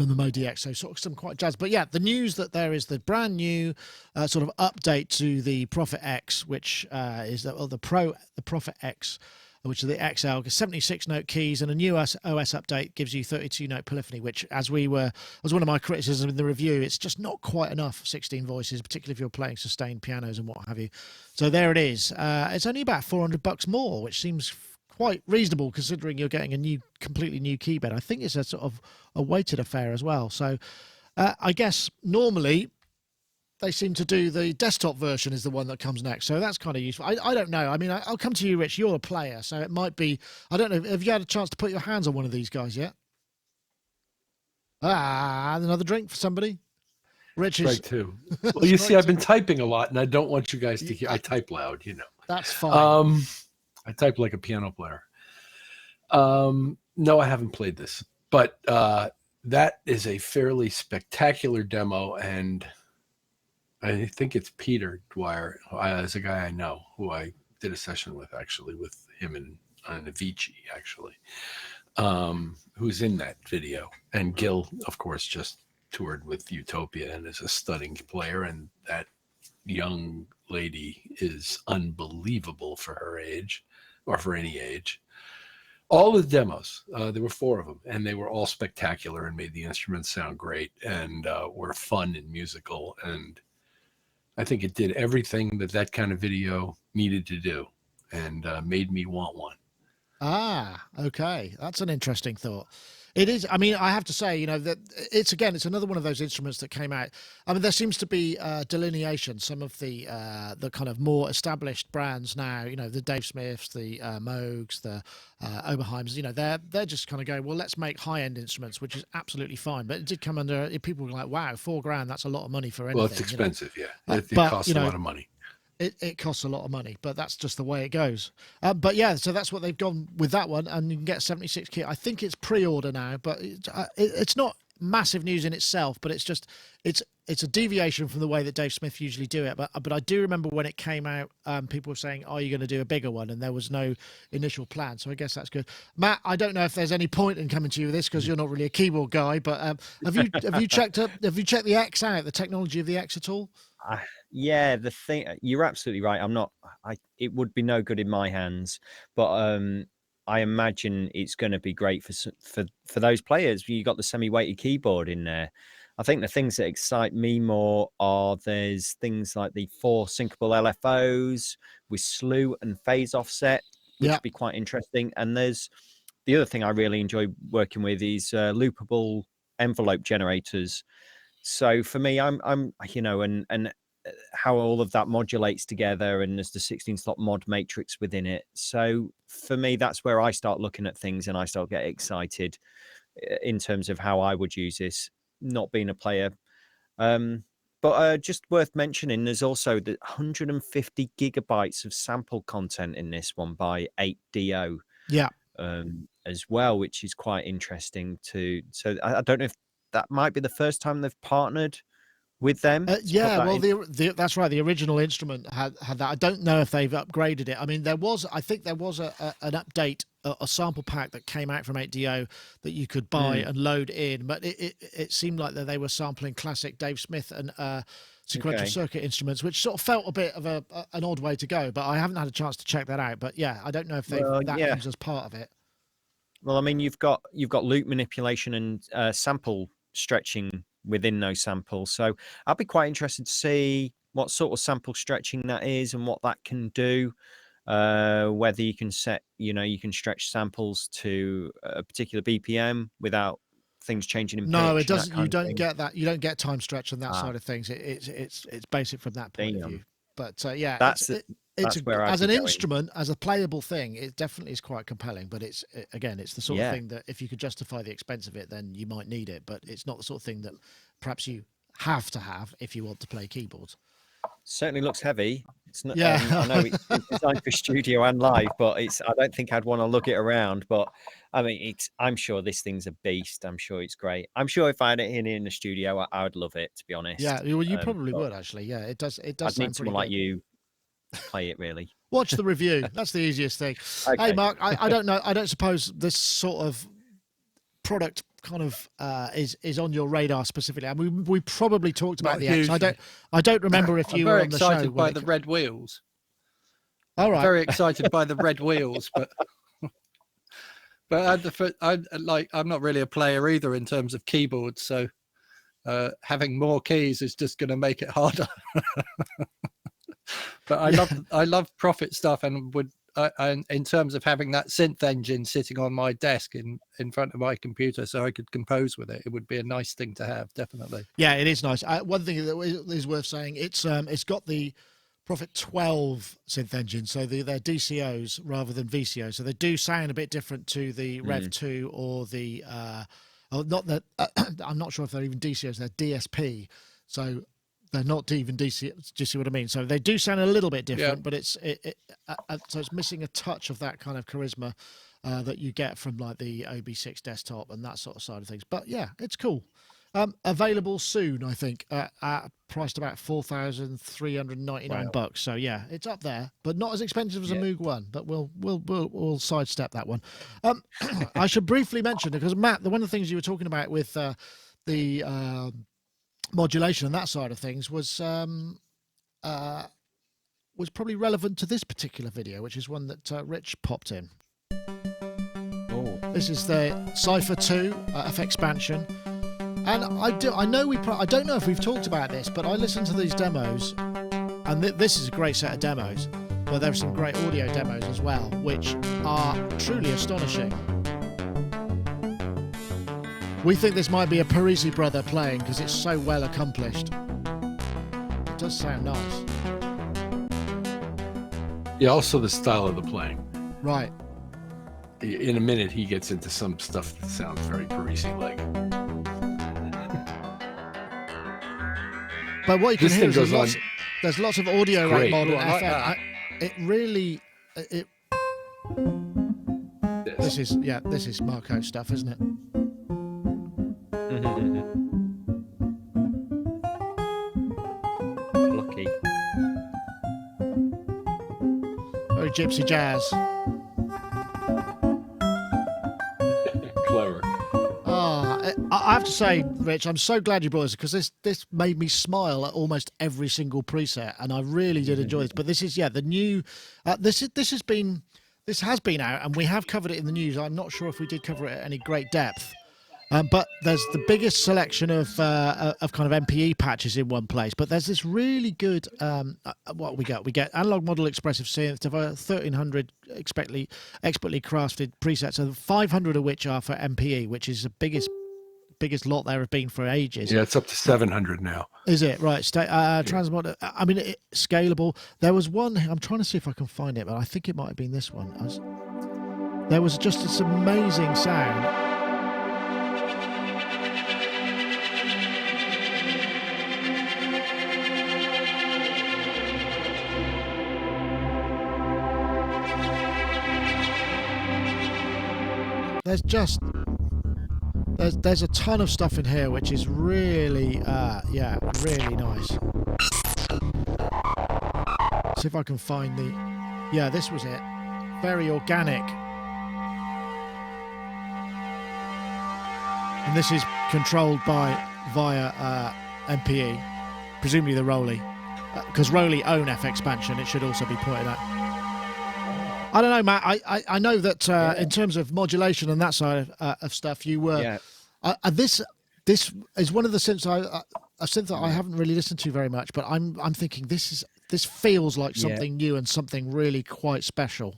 DX. So sort of some quite jazz. But yeah, the news that there is the brand new sort of update to the Prophet X, which is the Prophet X. which is the XL, 76-note keys, and a new OS update gives you 32-note polyphony, which, as one of my criticisms in the review, it's just not quite enough for 16 voices, particularly if you're playing sustained pianos and what have you. So there it is. It's only about $400 more, which seems quite reasonable considering you're getting a completely new keyboard. I think it's a sort of a weighted affair as well. So I guess normally they seem to do the desktop version is the one that comes next. So that's kind of useful. I don't know. I mean, I'll come to you, Rich. You're a player, so it might be, I don't know. Have you had a chance to put your hands on one of these guys yet? Another drink for somebody? Rich is... Right, too. Well, you see, I've been typing a lot, and I don't want you guys to hear. I type loud, you know. That's fine. I type like a piano player. No, I haven't played this. But that is a fairly spectacular demo, and I think it's Peter Dwyer, as a guy I know, who I did a session with, actually, with him and Avicii, actually, who's in that video. And Gil, of course, just toured with Utopia and is a stunning player. And that young lady is unbelievable for her age, or for any age. All the demos, there were 4 of them, and they were all spectacular and made the instruments sound great and were fun and musical. And I think it did everything that kind of video needed to do, and made me want one. Okay. That's an interesting thought. It is. I mean, I have to say, you know, that it's another one of those instruments that came out. I mean, there seems to be delineation. Some of the kind of more established brands now, you know, the Dave Smiths, the Moogs, the Oberheims, you know, they're just kind of going, well, let's make high-end instruments, which is absolutely fine. But it did come under, people were like, wow, $4,000, that's a lot of money for anything. Well, it's expensive, you know? Yeah. It costs a lot of money. It costs a lot of money, but that's just the way it goes. But yeah, so that's what they've gone with that one, and you can get 76 kit. I think it's pre-order now, but it's not massive news in itself. But it's a deviation from the way that Dave Smith usually do it. But I do remember when it came out, people were saying, "Are you going to do a bigger one?" And there was no initial plan. So I guess that's good. Matt, I don't know if there's any point in coming to you with this because you're not really a keyboard guy. But have you checked the X out, the technology of the X at all? Yeah, the thing, you're absolutely right. It would be no good in my hands, but I imagine it's going to be great for those players. You got the semi-weighted keyboard in there. I think the things that excite me more are there's things like the 4 syncable LFOs with slew and phase offset, which would be quite interesting. And there's the other thing I really enjoy working with is loopable envelope generators. So for me, I'm you know, and how all of that modulates together, and there's the 16-slot mod matrix within it. So for me, that's where I start looking at things and I start getting excited in terms of how I would use this, not being a player. But just worth mentioning, there's also the 150 gigabytes of sample content in this one by 8DO. Yeah. As well, which is quite interesting too. So I don't know if that might be the first time they've partnered with them. Yeah, well, that's right. The original instrument had that. I don't know if they've upgraded it. I mean, I think there was an update, a sample pack that came out from 8DO that you could buy and load in, but it seemed like that they were sampling classic Dave Smith and sequential circuit instruments, which sort of felt a bit of an odd way to go. But I haven't had a chance to check that out. But yeah, I don't know if that comes as part of it. Well, I mean, you've got loop manipulation and sample stretching within those samples. So I'd be quite interested to see what sort of sample stretching that is and what that can do. Whether you can set, you can stretch samples to a particular BPM without things changing in pitch. No, it doesn't. You don't get that. You don't get time stretch on that side of things. It's basic from that point of view. But yeah, that's where as an instrument, as a playable thing, it definitely is quite compelling. But it's the sort of thing that if you could justify the expense of it, then you might need it. But it's not the sort of thing that perhaps you have to have if you want to play keyboards. Certainly looks heavy. It's not. Yeah, I know it's designed for studio and live, but I don't think I'd want to lug it around. But I mean, I'm sure this thing's a beast. I'm sure it's great. I'm sure if I had it in the studio, I would love it. To be honest. Yeah, well, you probably would actually. Yeah, it does. It does. I'd need someone like you play it really. Watch the review. That's the easiest thing. Okay. Hey, Mark, I don't know. I don't suppose this sort of product kind of is on your radar specifically. I mean, we probably talked about the X. I don't remember if you were on the show. I'm very excited by the red wheels. All right. Very excited by the red wheels, but But I'm not really a player either in terms of keyboards, so having more keys is just going to make it harder. But I love Prophet stuff, and in terms of having that synth engine sitting on my desk in front of my computer so I could compose with it, it would be a nice thing to have, definitely. Yeah, it is nice. One thing that is worth saying, it's got the Prophet 12 synth engine, so they're DCOs rather than VCOs, so they do sound a bit different to the Rev 2 or the not that I'm not sure if they're even DCOs, they're DSP, so they're not even DC. Do you see what I mean? So they do sound a little bit different, but so it's missing a touch of that kind of charisma that you get from like the OB6 desktop and that sort of side of things. But yeah, it's cool. Available soon, I think, priced about $4,399. So yeah, it's up there, but not as expensive as a Moog One. But we'll sidestep that one. I should briefly mention, because Matt, one of the things you were talking about with the modulation and that side of things was probably relevant to this particular video, which is one that Rich popped in. Oh. This is the Cypher 2 FX expansion, and I don't know if we've talked about this, but I listened to these demos, and this is a great set of demos, but there are some great audio demos as well, which are truly astonishing. We think this might be a Parisi brother playing because it's so well accomplished. It does sound nice. Yeah, also the style of the playing. Right. In a minute, he gets into some stuff that sounds very Parisi-like. But what you can This hear thing is goes there's lots of audio rate Great. mod and Ooh, I like FM. that. It really... This is Marco stuff, isn't it? Lucky. Very gypsy jazz. Clever. I have to say, Rich, I'm so glad you brought this, because this made me smile at almost every single preset, and I really did enjoy this. But this is the new. This has been out, and we have covered it in the news. I'm not sure if we did cover it at any great depth. But there's the biggest selection of kind of MPE patches in one place. But there's this really good what we get. We get analog model expressive synth, 1,300 expertly crafted presets, and 500 of which are for MPE, which is the biggest lot there have been for ages. Yeah, it's up to 700 now. Is it right? Transmod. I mean, scalable. There was one. I'm trying to see if I can find it, but I think it might have been this one. There was just this amazing sound. There's a ton of stuff in here which is really really nice. See if I can find this was it. Very organic. And this is controlled via MPE, presumably the Roly, because Roly own FX expansion, it should also be pointed out. I don't know, Matt. I know that in terms of modulation and that side of stuff, you were. This is one of the synths a synth that I haven't really listened to very much, but I'm thinking this feels like something new and something really quite special.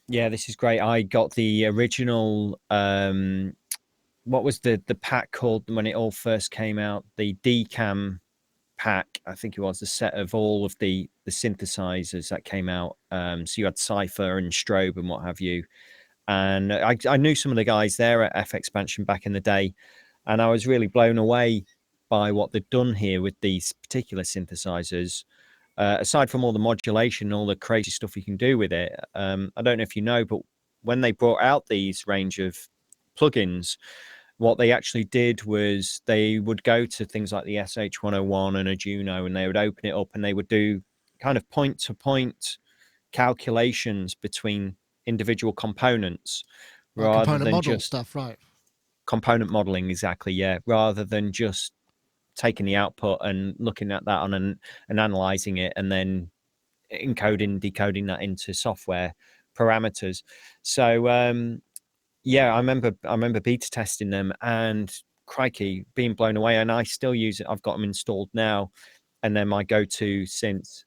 Yeah, this is great. I got the original. What was the pack called when it all first came out? The DCAM pack, I think it was, the set of all of the synthesizers that came out. So you had Cypher and Strobe and what have you. And I knew some of the guys there at FX Expansion back in the day, and I was really blown away by what they've done here with these particular synthesizers. Aside from all the modulation, all the crazy stuff you can do with it, I don't know if you know, but when they brought out these range of plugins, what they actually did was they would go to things like the SH101 and a Juno, and they would open it up and they would do kind of point-to-point calculations between individual components, rather component than model just stuff, right? Component modeling, exactly, yeah. Rather than just taking the output and looking at that and analyzing it and then decoding that into software parameters. So Yeah, I remember beta testing them, and crikey, being blown away. And I still use it. I've got them installed now, and they're my go-to since.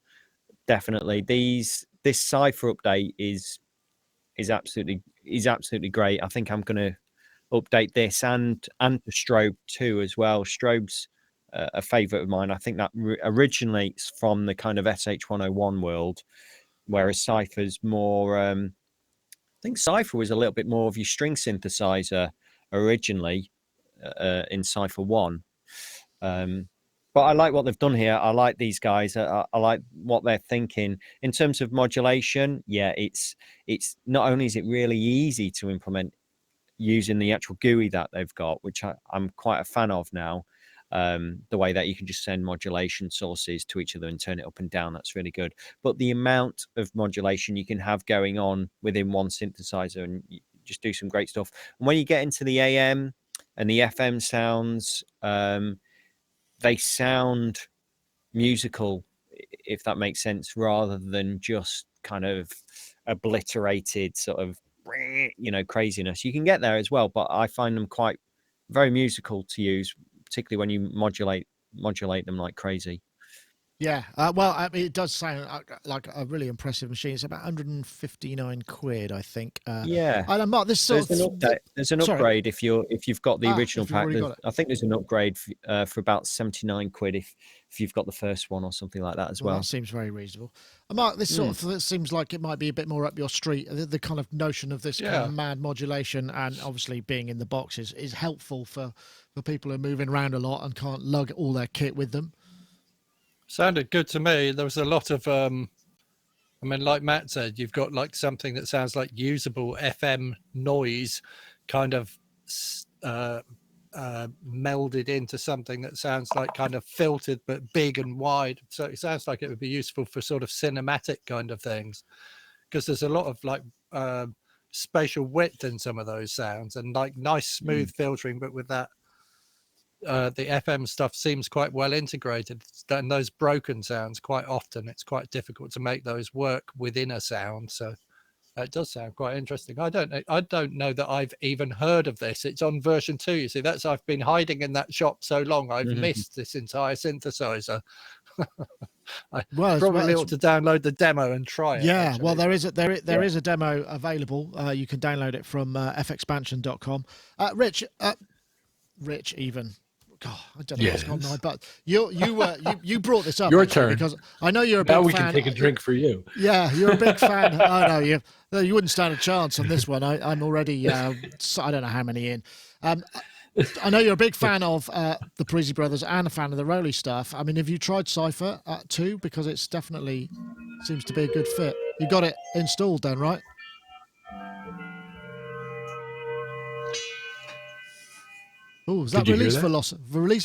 Definitely, this Cypher update is absolutely great. I think I'm going to update this and the Strobe too as well. Strobe's a favorite of mine. I think that originates from the kind of SH101 world, whereas Cypher's more. I think Cypher was a little bit more of your string synthesizer originally in Cypher 1. But I like what they've done here. I like these guys. I like what they're thinking in terms of modulation. Yeah, it's not only is it really easy to implement using the actual GUI that they've got, which I'm quite a fan of now. The way that you can just send modulation sources to each other and turn it up and down, that's really good. But the amount of modulation you can have going on within one synthesizer, and you just do some great stuff. And when you get into the AM and the FM sounds, they sound musical, if that makes sense, rather than just kind of obliterated sort of, craziness. You can get there as well, but I find them quite very musical to use, particularly when you modulate them like crazy. Yeah, well, I mean, it does sound like a really impressive machine. It's about 159 quid, I think. Yeah, and Mark, this sort there's an upgrade if you've got the original pack. I think there's an upgrade for about 79 quid if you've got the first one or something like that as well. That seems very reasonable. Mark, this sort of seems like it might be a bit more up your street. The kind of notion of this kind of mad modulation, and obviously being in the box is helpful for people who are moving around a lot and can't lug all their kit with them. Sounded good to me. There was a lot of, I mean, like Matt said, you've got like something that sounds like usable FM noise kind of melded into something that sounds like kind of filtered but big and wide. So it sounds like it would be useful for sort of cinematic kind of things, because there's a lot of like spatial width in some of those sounds and like nice smooth filtering, but with that the FM stuff seems quite well integrated, and those broken sounds quite often it's quite difficult to make those work within a sound. So it does sound quite interesting. I don't know that I've even heard of this. It's on version 2. You see, that's I've been hiding in that shop so long. I've missed this entire synthesizer. I probably ought to download the demo and try it. Yeah, actually. well, there is a demo available. You can download it from fexpansion.com. Rich, even. God, I don't know what's going on, but you brought this up. Your turn, because I know you're a big fan. Now we can take a drink for you. Yeah, you're a big fan. Oh no, you wouldn't stand a chance on this one. I'm already I don't know how many in. I know you're a big fan of the Parisi Brothers and a fan of the Rowley stuff. I mean, have you tried Cypher too? Because it's definitely seems to be a good fit. You got it installed then, right? Oh, is that release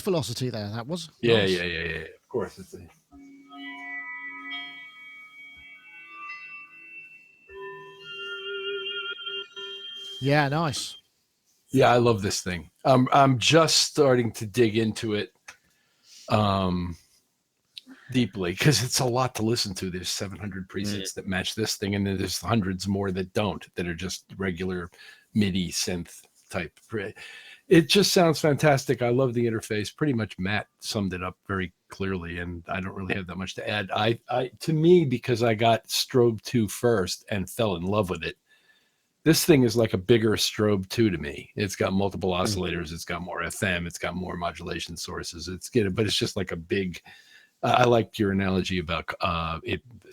velocity there? That was yeah, nice. yeah. Of course, it's yeah, nice. Yeah, I love this thing. I'm just starting to dig into it deeply, because it's a lot to listen to. There's 700 presets that match this thing, and then there's hundreds more that don't, that are just regular MIDI synth type. It just sounds fantastic. I love the interface. Pretty much Matt summed it up very clearly, and I don't really have that much to add. To me, because I got Strobe 2 first and fell in love with it, this thing is like a bigger Strobe 2 to me. It's got multiple oscillators. It's got more FM. It's got more modulation sources. But it's just like a big. I liked your analogy about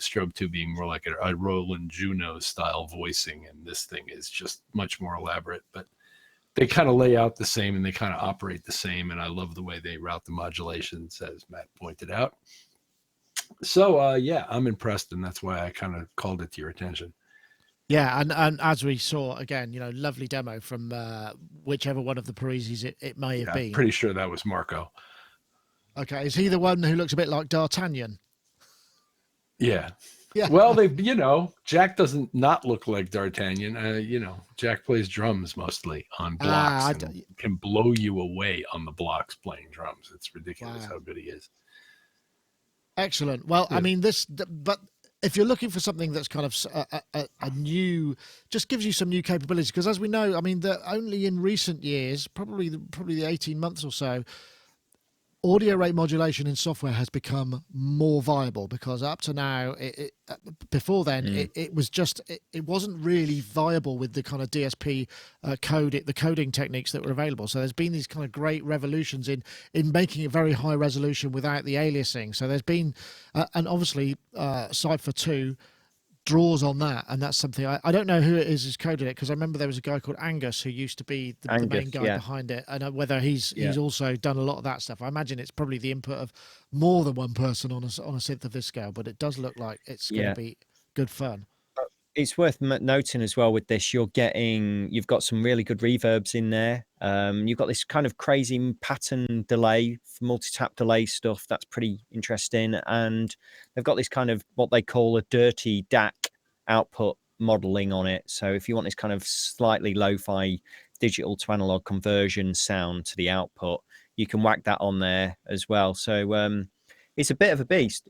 Strobe 2 being more like a Roland Juno style voicing, and this thing is just much more elaborate. But they kind of lay out the same and they kind of operate the same. And I love the way they route the modulations, as Matt pointed out. So, yeah, I'm impressed. And that's why I kind of called it to your attention. Yeah. And as we saw again, lovely demo from whichever one of the Parisis it may have been. Pretty sure that was Marco. Okay. Is he the one who looks a bit like D'Artagnan? Yeah. Yeah. Well, Jack doesn't not look like D'Artagnan. Jack plays drums mostly on blocks and can blow you away on the blocks playing drums. It's ridiculous how good he is. Excellent. Well, yeah. I mean, but if you're looking for something that's kind of a new, just gives you some new capabilities, because as we know, I mean, only in recent years, probably the 18 months or so, audio rate modulation in software has become more viable, because up to now, before then, it was just, it wasn't really viable with the kind of DSP the coding techniques that were available. So there's been these kind of great revolutions in making it very high resolution without the aliasing. So there's been, and obviously Cypher 2 draws on that, and that's something I don't know who it is who's coded it, because I remember there was a guy called Angus who used to be the main guy behind it, and whether he's also done a lot of that stuff. I imagine it's probably the input of more than one person on a synth of this scale, but it does look like it's going to be good fun. It's worth noting as well with this, you've got some really good reverbs in there. You've got this kind of crazy pattern delay, multi-tap delay stuff. That's pretty interesting. And they've got this kind of what they call a dirty DAC output modeling on it. So if you want this kind of slightly lo-fi digital to analog conversion sound to the output, you can whack that on there as well. So it's a bit of a beast.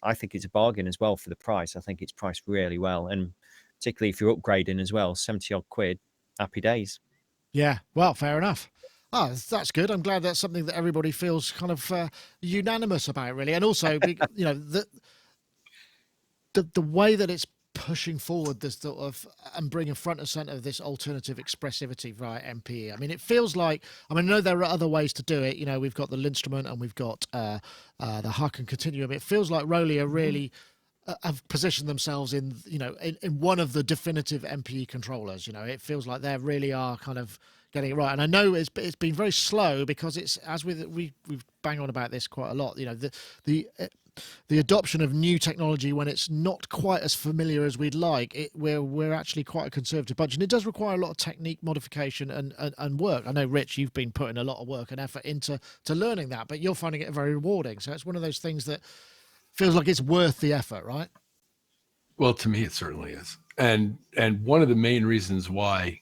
I think it's a bargain as well for the price. I think it's priced really well, and particularly if you're upgrading as well, 70 odd quid, happy days. Yeah, well, fair enough. Oh, that's good. I'm glad that's something that everybody feels kind of unanimous about, really, and also, you know, the way that it's pushing forward this sort of and bringing front and center this alternative expressivity via MPE. I mean, it feels like, I know there are other ways to do it. You know, we've got the Linstrument and we've got the Huck and Continuum. It feels like Roly are really have positioned themselves in, you know, in one of the definitive MPE controllers. You know, it feels like they really are kind of getting it right. And I know it's been very slow, because it's, as we've banged on about this quite a lot. You know, the adoption of new technology, when it's not quite as familiar as we'd like, we're actually quite a conservative bunch, and it does require a lot of technique modification and work. I know, Rich, you've been putting a lot of work and effort into learning that, but you're finding it very rewarding. So it's one of those things that feels like it's worth the effort, right? Well, to me, it certainly is. And one of the main reasons why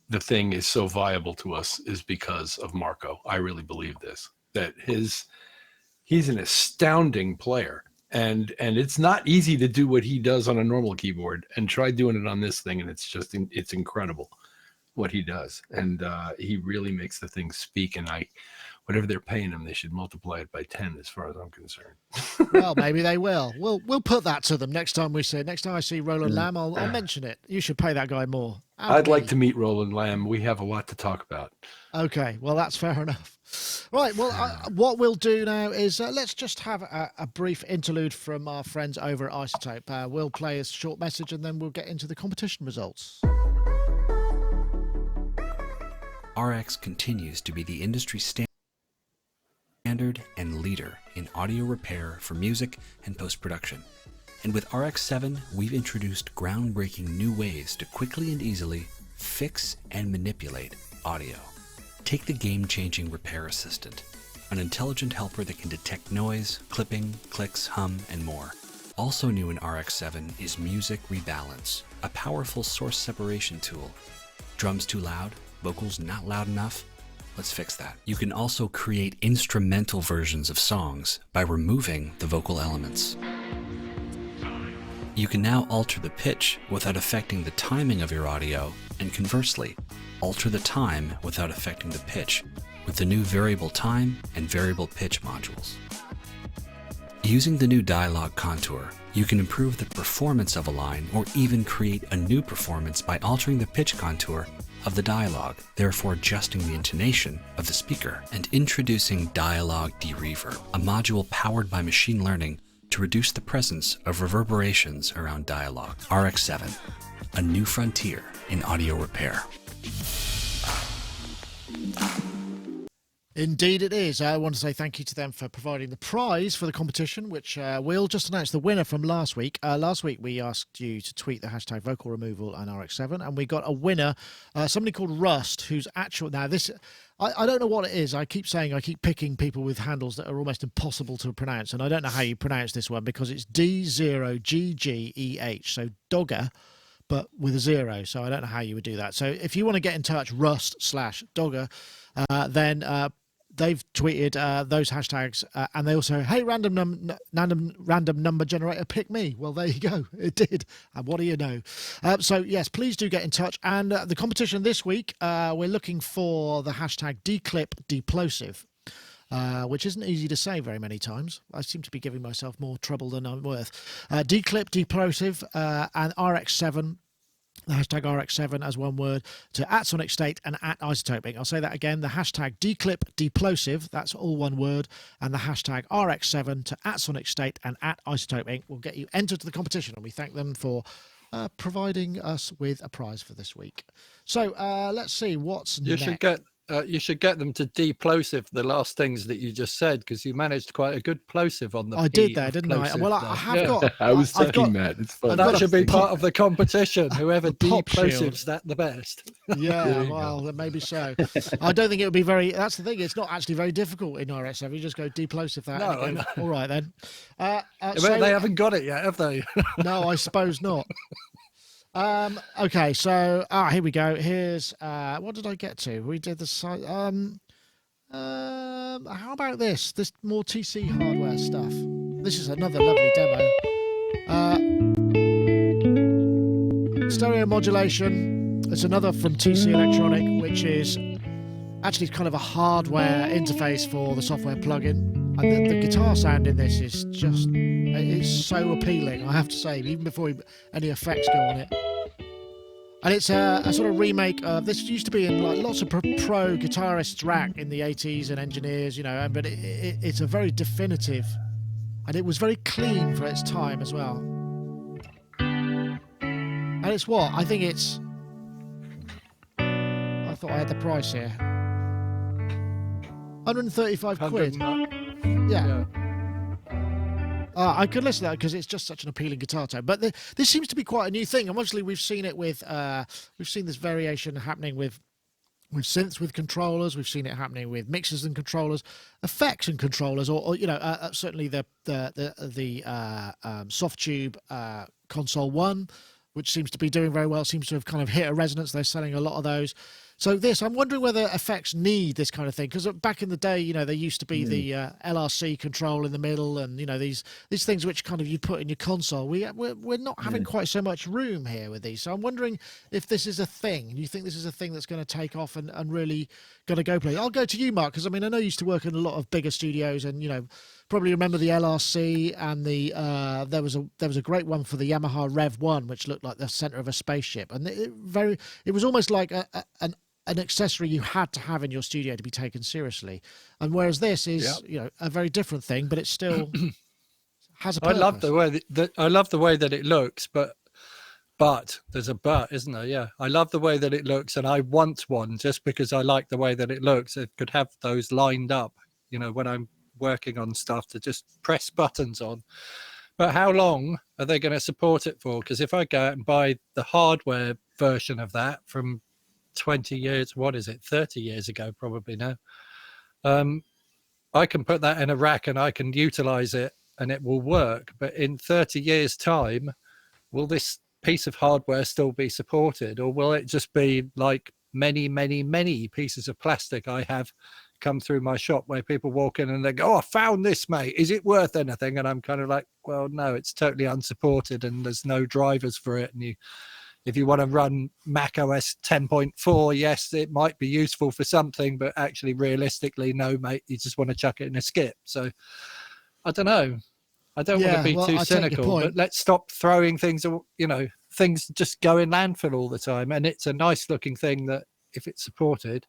the thing is so viable to us is because of Marco. I really believe this, that he's an astounding player, and it's not easy to do what he does on a normal keyboard, and try doing it on this thing, and it's incredible what he does. And he really makes the thing speak, and whatever they're paying him, they should multiply it by 10 as far as I'm concerned. Well, maybe they will. We'll put that to them next time I see Roland Lamb. I'll mention it. You should pay that guy more. I'd like to meet Roland Lamb. We have a lot to talk about. Okay, well, that's fair enough. Right, well, what we'll do now is let's just have a brief interlude from our friends over at Isotope. We'll play a short message, and then we'll get into the competition results. RX continues to be the industry standard and leader in audio repair for music and post-production. And with RX-7, we've introduced groundbreaking new ways to quickly and easily fix and manipulate audio. Take the game-changing Repair Assistant, an intelligent helper that can detect noise, clipping, clicks, hum, and more. Also new in RX-7 is Music Rebalance, a powerful source separation tool. Drums too loud? Vocals not loud enough? Let's fix that. You can also create instrumental versions of songs by removing the vocal elements. You can now alter the pitch without affecting the timing of your audio, and conversely, alter the time without affecting the pitch with the new variable time and variable pitch modules. Using the new dialogue contour, you can improve the performance of a line or even create a new performance by altering the pitch contour of the dialogue, therefore adjusting the intonation of the speaker, and introducing Dialogue Dereverb, a module powered by machine learning to reduce the presence of reverberations around dialogue. RX-7, a new frontier in audio repair. Indeed it is. I want to say thank you to them for providing the prize for the competition, which we'll just announce the winner from last week. Last week we asked you to tweet the hashtag vocal removal and RX7, and we got a winner, somebody called Rust, who's actual... Now this... I don't know what it is. I keep picking people with handles that are almost impossible to pronounce, and I don't know how you pronounce this one, because it's D0GGEH, so Dogger, but with a 0, so I don't know how you would do that. So if you want to get in touch, Rust/Dogger, then they've tweeted those hashtags, and they also, hey, random number generator, pick me. Well, there you go, it did. And what do you know? So yes, please do get in touch. And the competition this week, we're looking for the hashtag #declipdeplosive. Which isn't easy to say very many times. I seem to be giving myself more trouble than I'm worth. Declip, deplosive, and RX7, the hashtag RX7 as one word, to @Sonicstate and @Isotoping. I'll say that again, the hashtag declip, deplosive, that's all one word, and the hashtag RX7 to @Sonicstate and @Isotoping will get you entered to the competition, and we thank them for providing us with a prize for this week. So let's see what's next. You should get them to deplosive the last things that you just said, because you managed quite a good plosive on the. I did there, didn't I? Well, I have got. I was thinking that. It's fun. That should be part of the competition. Whoever deplosives that the best. Yeah, well, maybe so. I don't think it would be very. That's the thing. It's not actually very difficult in RX7. You just go deplosive that. No, all right then. So, they haven't got it yet, have they? No, I suppose not. Okay, so here we go. Here's what did I get to? We did the site. How about this more TC hardware stuff? This is another lovely demo. Stereo modulation. It's another from TC Electronic, which is actually kind of a hardware interface for the software plugin. And the guitar sound in this is just, it's so appealing, I have to say, even before any effects go on it. And it's a sort of remake of, this used to be in like lots of pro guitarists' rack in the 80s and engineers, you know, but it's a very definitive, and it was very clean for its time as well. And it's what? I think it's, I thought I had the price here. 135 quid. Yeah. I could listen to that because it's just such an appealing guitar tone. But this seems to be quite a new thing. And obviously we've seen it with, we've seen this variation happening with synths with controllers. We've seen it happening with mixers and controllers, effects and controllers, or you know, certainly the soft tube console 1, which seems to be doing very well, seems to have kind of hit a resonance. They're selling a lot of those. So I'm wondering whether effects need this kind of thing, because back in the day, you know, there used to be the LRC control in the middle, and you know these things which kind of you put in your console. We're not having quite so much room here with these. So I'm wondering if this is a thing. Do you think this is a thing that's going to take off and really going to go play? I'll go to you, Mark, because I mean I know you used to work in a lot of bigger studios, and you know probably remember the LRC and the there was a great one for the Yamaha Rev 1, which looked like the center of a spaceship, and it was almost like an accessory you had to have in your studio to be taken seriously. And whereas this is, you know, a very different thing, but it still has a purpose. I love the way I love the way that it looks, but there's a but, isn't there? Yeah. I love the way that it looks, and I want one just because I like the way that it looks. It could have those lined up, you know, when I'm working on stuff to just press buttons on. But how long are they going to support it for? Because if I go out and buy the hardware version of that from 20 years, what is it, 30 years ago probably now, I can put that in a rack and I can utilize it and it will work. But in 30 years time, will this piece of hardware still be supported, or will it just be like many pieces of plastic I have come through my shop where people walk in and they go, oh, I found this, mate, is it worth anything? And I'm kind of like, well, no, it's totally unsupported and there's no drivers for it. And if you want to run Mac OS 10.4, yes, it might be useful for something, but actually realistically, no, mate, you just want to chuck it in a skip. So I don't know. I don't want to be too cynical, but let's stop throwing things, you know, things just go in landfill all the time. And it's a nice looking thing that if it's supported,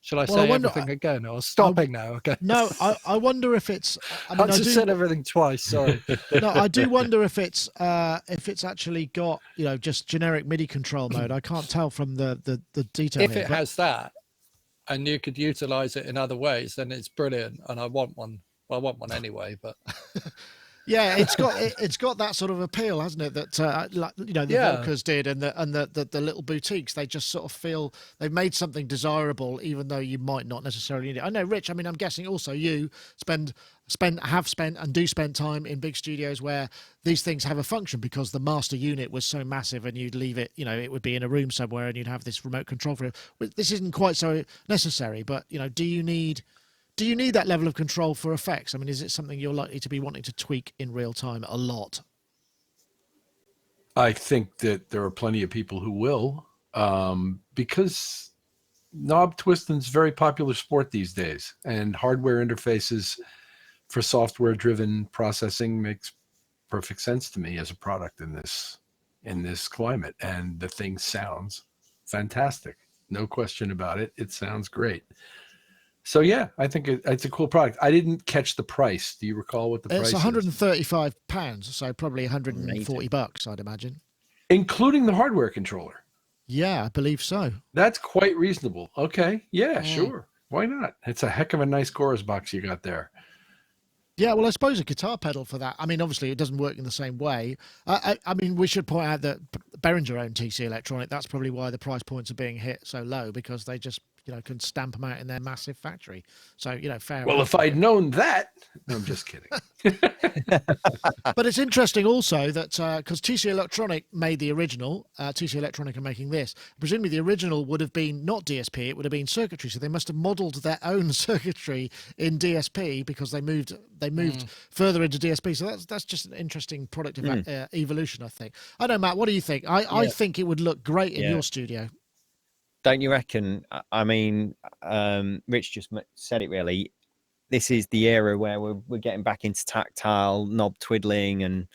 shall I say everything again, or stopping now? Okay. No, I wonder if it's. I mean, I just said everything twice. Sorry. No, I do wonder if it's actually got, you know, just generic MIDI control mode. I can't tell from the detail. If it has that, and you could utilize it in other ways, then it's brilliant. And I want one. Well, I want one anyway, but. Yeah, it's got that sort of appeal, hasn't it? That like, you know, the Volkers did, and the little boutiques. They just sort of feel they've made something desirable, even though you might not necessarily need it. I know, Rich. I mean, I'm guessing also you have spent and do spend time in big studios where these things have a function because the master unit was so massive, and you'd leave it. You know, it would be in a room somewhere, and you'd have this remote control for it. This isn't quite so necessary, but you know, do you need do you need that level of control for effects? I mean, is it something you're likely to be wanting to tweak in real time a lot? I think that there are plenty of people who will, because knob twisting's a very popular sport these days, and hardware interfaces for software-driven processing makes perfect sense to me as a product in this climate. And the thing sounds fantastic, no question about it. It sounds great. So yeah, I think it's a cool product. I didn't catch the price. Do you recall what the price is? It's £135, so probably $140, I'd imagine. Including the hardware controller. Yeah, I believe so. That's quite reasonable. Okay, yeah, sure. Why not? It's a heck of a nice chorus box you got there. Yeah, well, I suppose a guitar pedal for that. I mean, obviously, it doesn't work in the same way. I mean, we should point out that Behringer owned TC Electronic. That's probably why the price points are being hit so low, because they just, can stamp them out in their massive factory. So, fair Well, enough. if I'd known that, no, I'm just kidding. But it's interesting also that because TC Electronic made the original, TC Electronic are making this. Presumably the original would have been not DSP, it would have been circuitry. So they must have modelled their own circuitry in DSP because they moved further into DSP. So that's just an interesting product of evolution, I think. I know, Matt, what do you think? I think it would look great in your studio. Don't you reckon? I mean, Rich just said it really. This is the era where we're getting back into tactile knob twiddling, and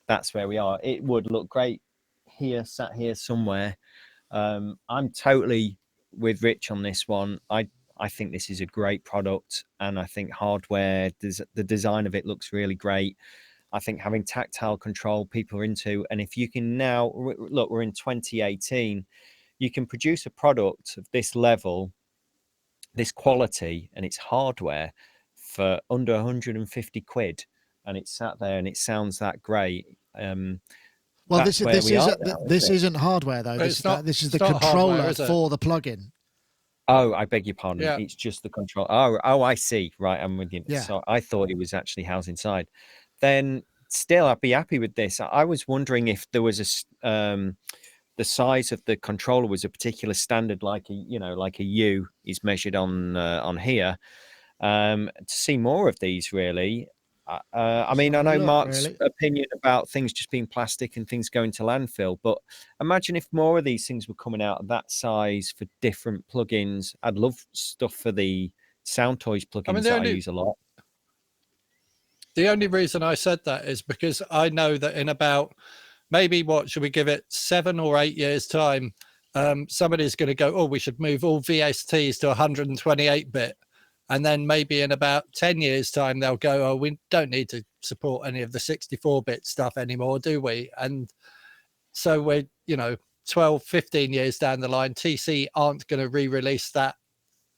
that's where we are. It would look great here, sat here somewhere. I'm totally with Rich on this one. I think this is a great product, and I think hardware, the design of it looks really great. I think having tactile control people are into, and if you can now look, we're in 2018. You can produce a product of this level, this quality, and its hardware for under 150 quid, and it's sat there and it sounds that great. Well, this isn't hardware though. This is the controller hardware, for the plugin. Oh, I beg your pardon. Yeah. It's just the control. Oh, I see. Right, I'm with you. Yeah. So I thought it was actually housed inside. Then still, I'd be happy with this. I was wondering if there was the size of the controller was a particular standard, like a U is measured on here. To see more of these, really. I mean, I know Mark's opinion about things just being plastic and things going to landfill, but imagine if more of these things were coming out of that size for different plugins. I'd love stuff for the Sound Toys plugins that I use a lot. The only reason I said that is because I know that in about maybe, what should we give it, 7 or 8 years time, somebody's going to go, oh, we should move all VSTs to 128-bit. And then maybe in about 10 years time, they'll go, oh, we don't need to support any of the 64-bit stuff anymore, do we? And so we're, 12, 15 years down the line, TC aren't going to re-release that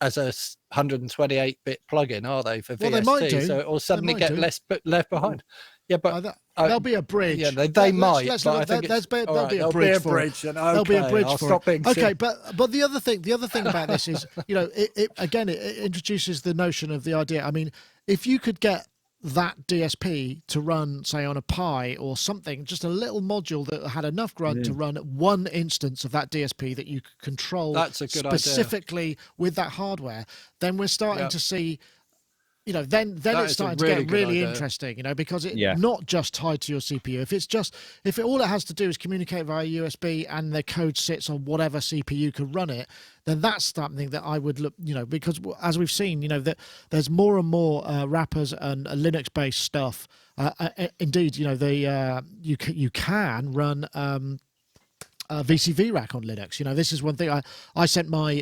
as a 128-bit plugin, are they, for VST? They might do. So it will suddenly get left behind. Yeah, but there'll be a bridge. Yeah, they might. There'll be a bridge for it. There'll be a bridge for it. Okay, but the other thing about this is, it introduces the notion of the idea. I mean, if you could get that DSP to run, say, on a Pi or something, just a little module that had enough grunt to run one instance of that DSP that you could control specifically with that hardware, then we're starting to see. Then it's starting to get really interesting, because it's not just tied to your CPU. If all it has to do is communicate via USB and the code sits on whatever CPU could run it, then that's something that I would look, because as we've seen, that there's more and more wrappers and Linux-based stuff. Indeed, you can run. VCV rack on Linux. This is one thing. I sent my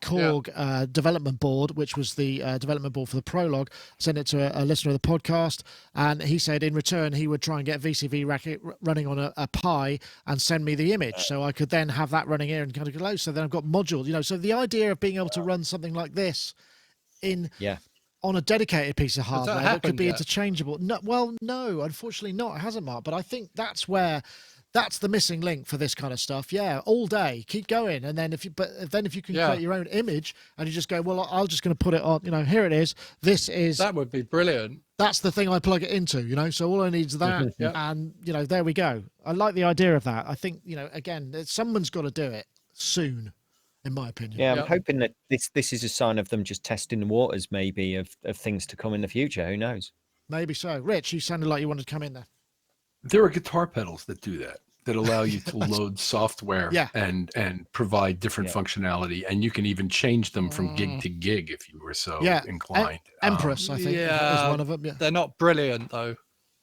Korg development board, which was the development board for the Prologue. Sent it to a listener of the podcast, and he said in return he would try and get VCV rack running on a Pi and send me the image, so I could then have that running here and kind of go. So then I've got modules. So the idea of being able to run something like this on a dedicated piece of hardware that could be interchangeable. No, unfortunately not. It hasn't, Mark. But I think that's the missing link for this kind of stuff. Yeah, all day, keep going, and then if you can create your own image and you just go, well, I'm just going to put it on. Here it is. That would be brilliant. That's the thing I plug it into. So all I need is that, and there we go. I like the idea of that. I think again, someone's got to do it soon. in my opinion. Yeah, I'm Yep. hoping that this is a sign of them just testing the waters, maybe of things to come in the future. Who knows? Maybe so. Rich, you sounded like you wanted to come in there. There are guitar pedals that do that allow you to load software Yeah. and provide different Yeah. functionality, and you can even change them from gig to gig if you were so Yeah. inclined. Empress, I think, is one of them. Yeah. They're not brilliant though.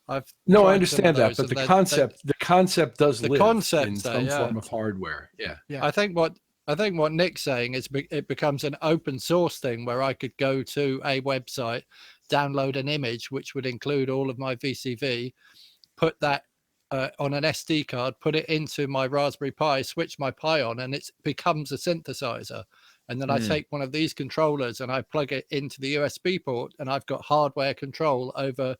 I've No, tried I some understand of that, those but and the concept does the live concept's in there, some yeah. form of hardware. Yeah. Yeah. I think what Nick's saying is it becomes an open source thing where I could go to a website, download an image which would include all of my VCV, put that on an SD card, put it into my Raspberry Pi, switch my Pi on, and it becomes a synthesizer. And then I take one of these controllers and I plug it into the USB port, and I've got hardware control over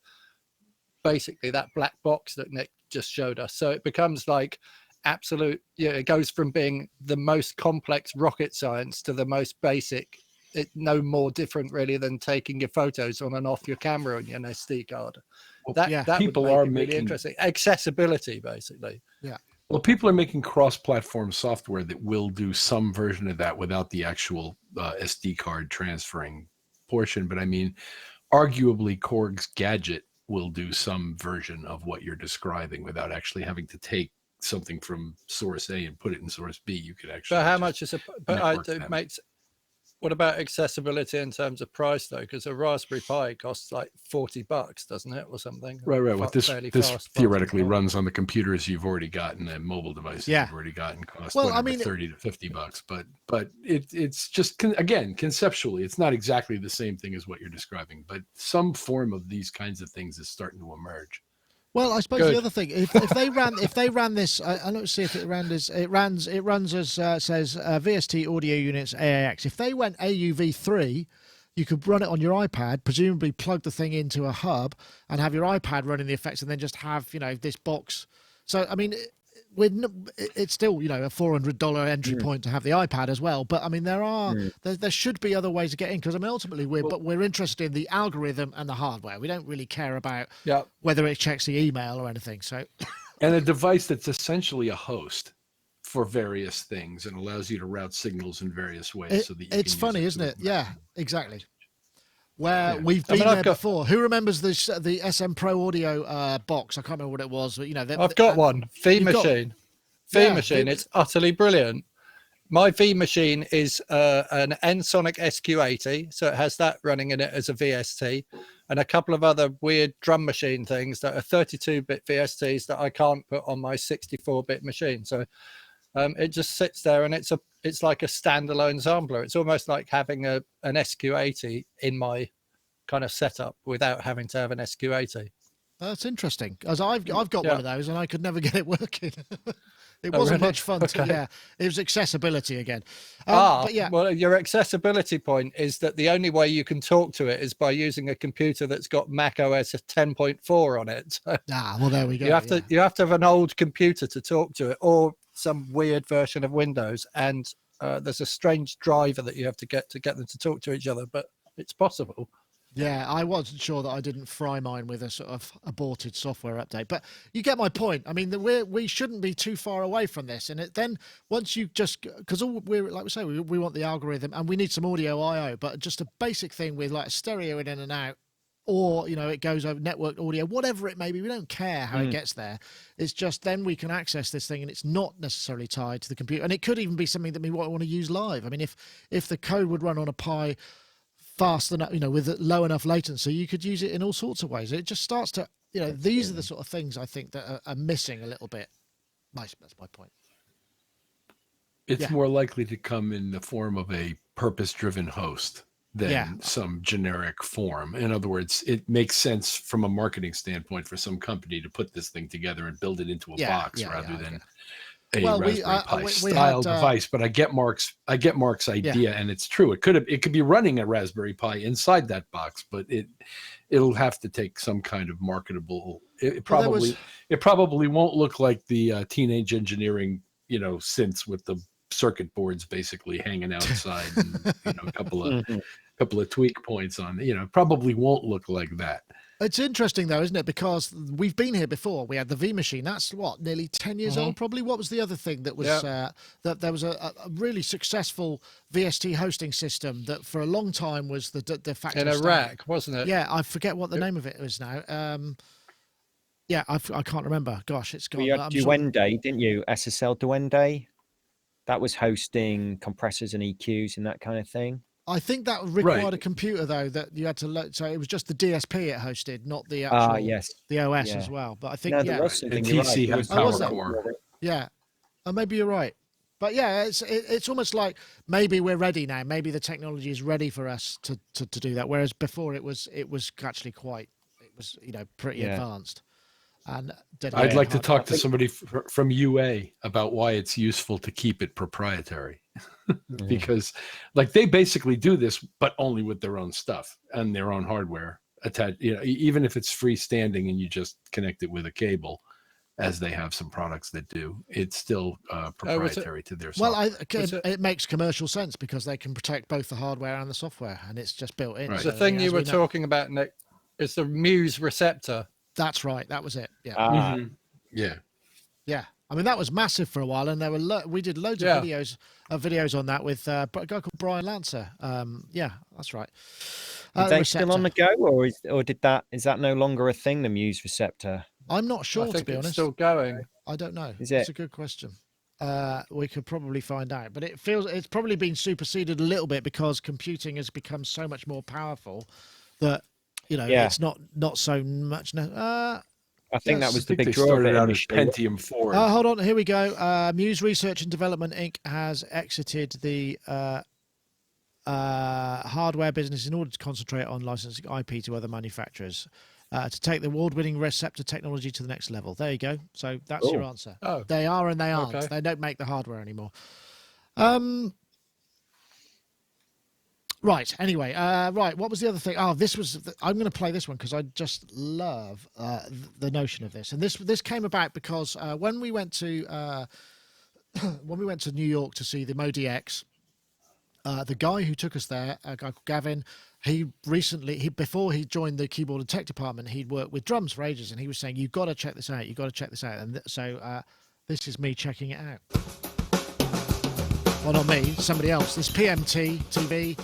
basically that black box that Nick just showed us. So it becomes like absolute, it goes from being the most complex rocket science to the most basic. It no more different really than taking your photos on and off your camera on your SD card. Well, That people would make are it really making interesting. Accessibility, basically. Yeah. Well, people are making cross-platform software that will do some version of that without the actual SD card transferring portion. But I mean, arguably, Korg's Gadget will do some version of what you're describing without actually having to take something from source A and put it in source B. You could actually. But how much is it? But them. it makes. What about accessibility in terms of price though? Because a Raspberry Pi costs like $40, doesn't it, or something? Right. What this Fairly this fast, theoretically fast runs on the computers you've already gotten, and mobile devices you've already gotten cost Well, whatever, I mean, $30 to $50. But it's just again conceptually, it's not exactly the same thing as what you're describing. But some form of these kinds of things is starting to emerge. Well, I suppose Good. the other thing, if they ran this, I don't see if it ran this. It runs as says VST audio units AAX. If they went AUV3, you could run it on your iPad, presumably plug the thing into a hub and have your iPad running the effects, and then just have this box. So I mean, it's still a $400 entry point to have the iPad as well. But I mean, there should be other ways to get in, because I mean, ultimately we're interested in the algorithm and the hardware. We don't really care about whether it checks the email or anything. So, and a device that's essentially a host for various things and allows you to route signals in various ways. So that it's funny, isn't it? Yeah, exactly. Where we've been there before. Who remembers the SM Pro Audio box? I can't remember what it was, but I've got one. V Machine. V Machine. It's utterly brilliant. My V Machine is an N-Sonic SQ80, so it has that running in it as a VST, and a couple of other weird drum machine things that are 32-bit VSTs that I can't put on my 64-bit machine. So it just sits there, and it's like a standalone sampler. It's almost like having an SQ80 in my kind of setup without having to have an SQ80. That's interesting, as I've got one of those and I could never get it working. It wasn't really? much fun. Okay. It was accessibility again. But yeah. Well, your accessibility point is that the only way you can talk to it is by using a computer that's got Mac OS 10.4 on it. Well, there we go. You have to have an old computer to talk to it, or some weird version of Windows, and there's a strange driver that you have to get them to talk to each other, but it's possible. Yeah, I wasn't sure that I didn't fry mine with a sort of aborted software update, but you get my point. I mean, we shouldn't be too far away from this, and then once you just, because we're like we say, we want the algorithm and we need some audio I/O, but just a basic thing with like a stereo in and out, or it goes over networked audio, whatever it may be. We don't care how it gets there. It's just then we can access this thing, and it's not necessarily tied to the computer, and it could even be something that we want to use live. I mean, if the code would run on a Pi fast enough, with low enough latency, you could use it in all sorts of ways. It just starts to, these are the sort of things I think that are missing a little bit. That's my point. It's more likely to come in the form of a purpose-driven host than some generic form. In other words, it makes sense from a marketing standpoint for some company to put this thing together and build it into a box rather than a Raspberry Pi style device. But I get Mark's idea, and it's true. It could be running a Raspberry Pi inside that box, but it'll have to take some kind of marketable. It probably won't look like the teenage engineering synths with the circuit boards basically hanging outside and a couple of tweak points on. Probably won't look like that. It's interesting though, isn't it? Because we've been here before. We had the V machine. That's what, nearly 10 years old, probably. What was the other thing that was that there was a really successful VST hosting system that for a long time was the de facto in Iraq, wasn't it? Yeah, I forget what the name of it is now. Yeah, I can't remember. Gosh, it's gone. You had Duende, didn't you? SSL Duende. That was hosting compressors and EQs and that kind of thing. I think that required a computer though that you had to load. So it was just the DSP it hosted, not the actual the OS as well. But I think there was something, TC had Power Core. Yeah, maybe you're right. But yeah, it's almost like maybe we're ready now. Maybe the technology is ready for us to do that. Whereas before it was actually pretty advanced. And I'd like to talk to somebody from UA about why it's useful to keep it proprietary. Because like they basically do this, but only with their own stuff and their own hardware attached. You know, even if it's freestanding and you just connect it with a cable, as they have some products that do, it's still proprietary to their software. Well, it makes commercial sense because they can protect both the hardware and the software, and it's just built in. Right. So the thing you were talking about, Nick, is the Muse receptor. That's right. That was it. Yeah. Yeah. I mean, that was massive for a while, and there were we did loads of videos on that with a guy called Brian Lancer. Yeah, that's right. Are they still on the go, or is that no longer a thing? The Muse receptor. I'm not sure, to be honest. It's still going. I don't know. Is it? It's a good question. We could probably find out, but it's probably been superseded a little bit because computing has become so much more powerful that it's not so much. I think that was the big they draw. Started out as Pentium 4. Hold on, here we go. Muse Research and Development Inc. has exited the hardware business in order to concentrate on licensing IP to other manufacturers to take the award-winning receptor technology to the next level. There you go. So that's your answer. Oh. They are and they aren't. Okay. They don't make the hardware anymore. Right. Anyway, right. What was the other thing? Oh, this was. I'm going to play this one because I just love the notion of this. And this came about because when we went to New York to see the MoDX, the guy who took us there, a guy called Gavin, before he joined the keyboard and tech department, he'd worked with drums for ages, and he was saying, "You've got to check this out. You've got to check this out." And so this is me checking it out. Well, not me, somebody else. This PMT TV.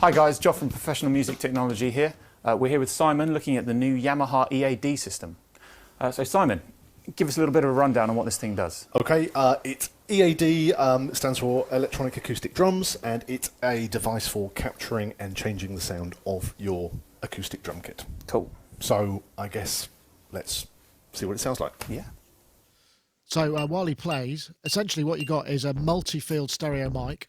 Hi guys, Joff from Professional Music Technology here. We're here with Simon looking at the new Yamaha EAD system. So Simon, give us a little bit of a rundown on what this thing does. Okay, it's EAD, stands for Electronic Acoustic Drums, and it's a device for capturing and changing the sound of your acoustic drum kit. Cool. So I guess let's see what it sounds like. Yeah. So while he plays, essentially what you got is a multi-field stereo mic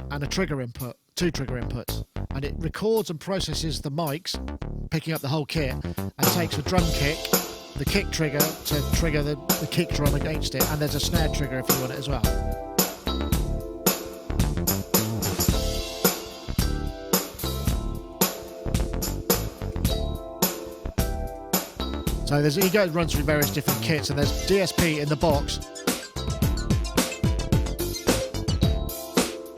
and a trigger input, 2 trigger inputs, and it records and processes the mics, picking up the whole kit, and takes a drum kick, the kick trigger to trigger the kick drum against it, and there's a snare trigger if you want it as well. So he runs through various different kits, and there's DSP in the box.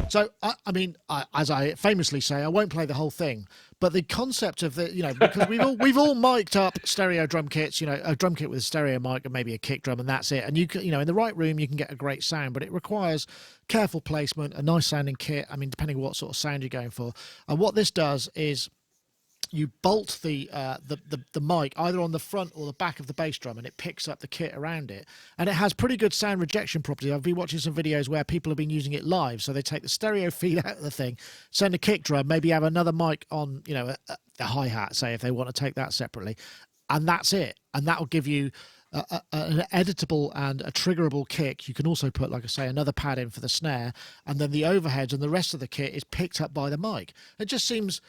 So, I mean, as I famously say, I won't play the whole thing, but the concept of because we've all mic'd up stereo drum kits, a drum kit with a stereo mic and maybe a kick drum, and that's it. And you can, in the right room, you can get a great sound, but it requires careful placement, a nice sounding kit. I mean, depending on what sort of sound you're going for. And what this does is you bolt the mic either on the front or the back of the bass drum, and it picks up the kit around it. And it has pretty good sound rejection properties. I've been watching some videos where people have been using it live. So they take the stereo feed out of the thing, send a kick drum, maybe have another mic on, the hi-hat, say, if they want to take that separately. And that's it. And that will give you an editable and a triggerable kick. You can also put, like I say, another pad in for the snare, and then the overheads and the rest of the kit is picked up by the mic. It just seems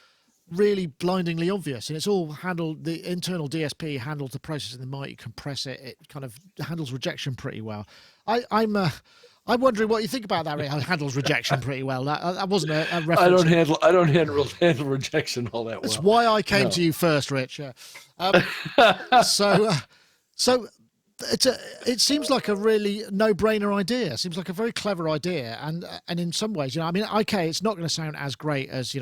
really blindingly obvious, and it's all handled. The internal DSP handles the processing the mic. You compress it. It kind of handles rejection pretty well. I'm wondering what you think about that. It handles rejection pretty well. That wasn't a reference. I don't handle rejection all that well. That's why I came to you first, Rich. Yeah. So it seems like a really no-brainer idea. It seems like a very clever idea, and in some ways, I mean, okay, it's not going to sound as great as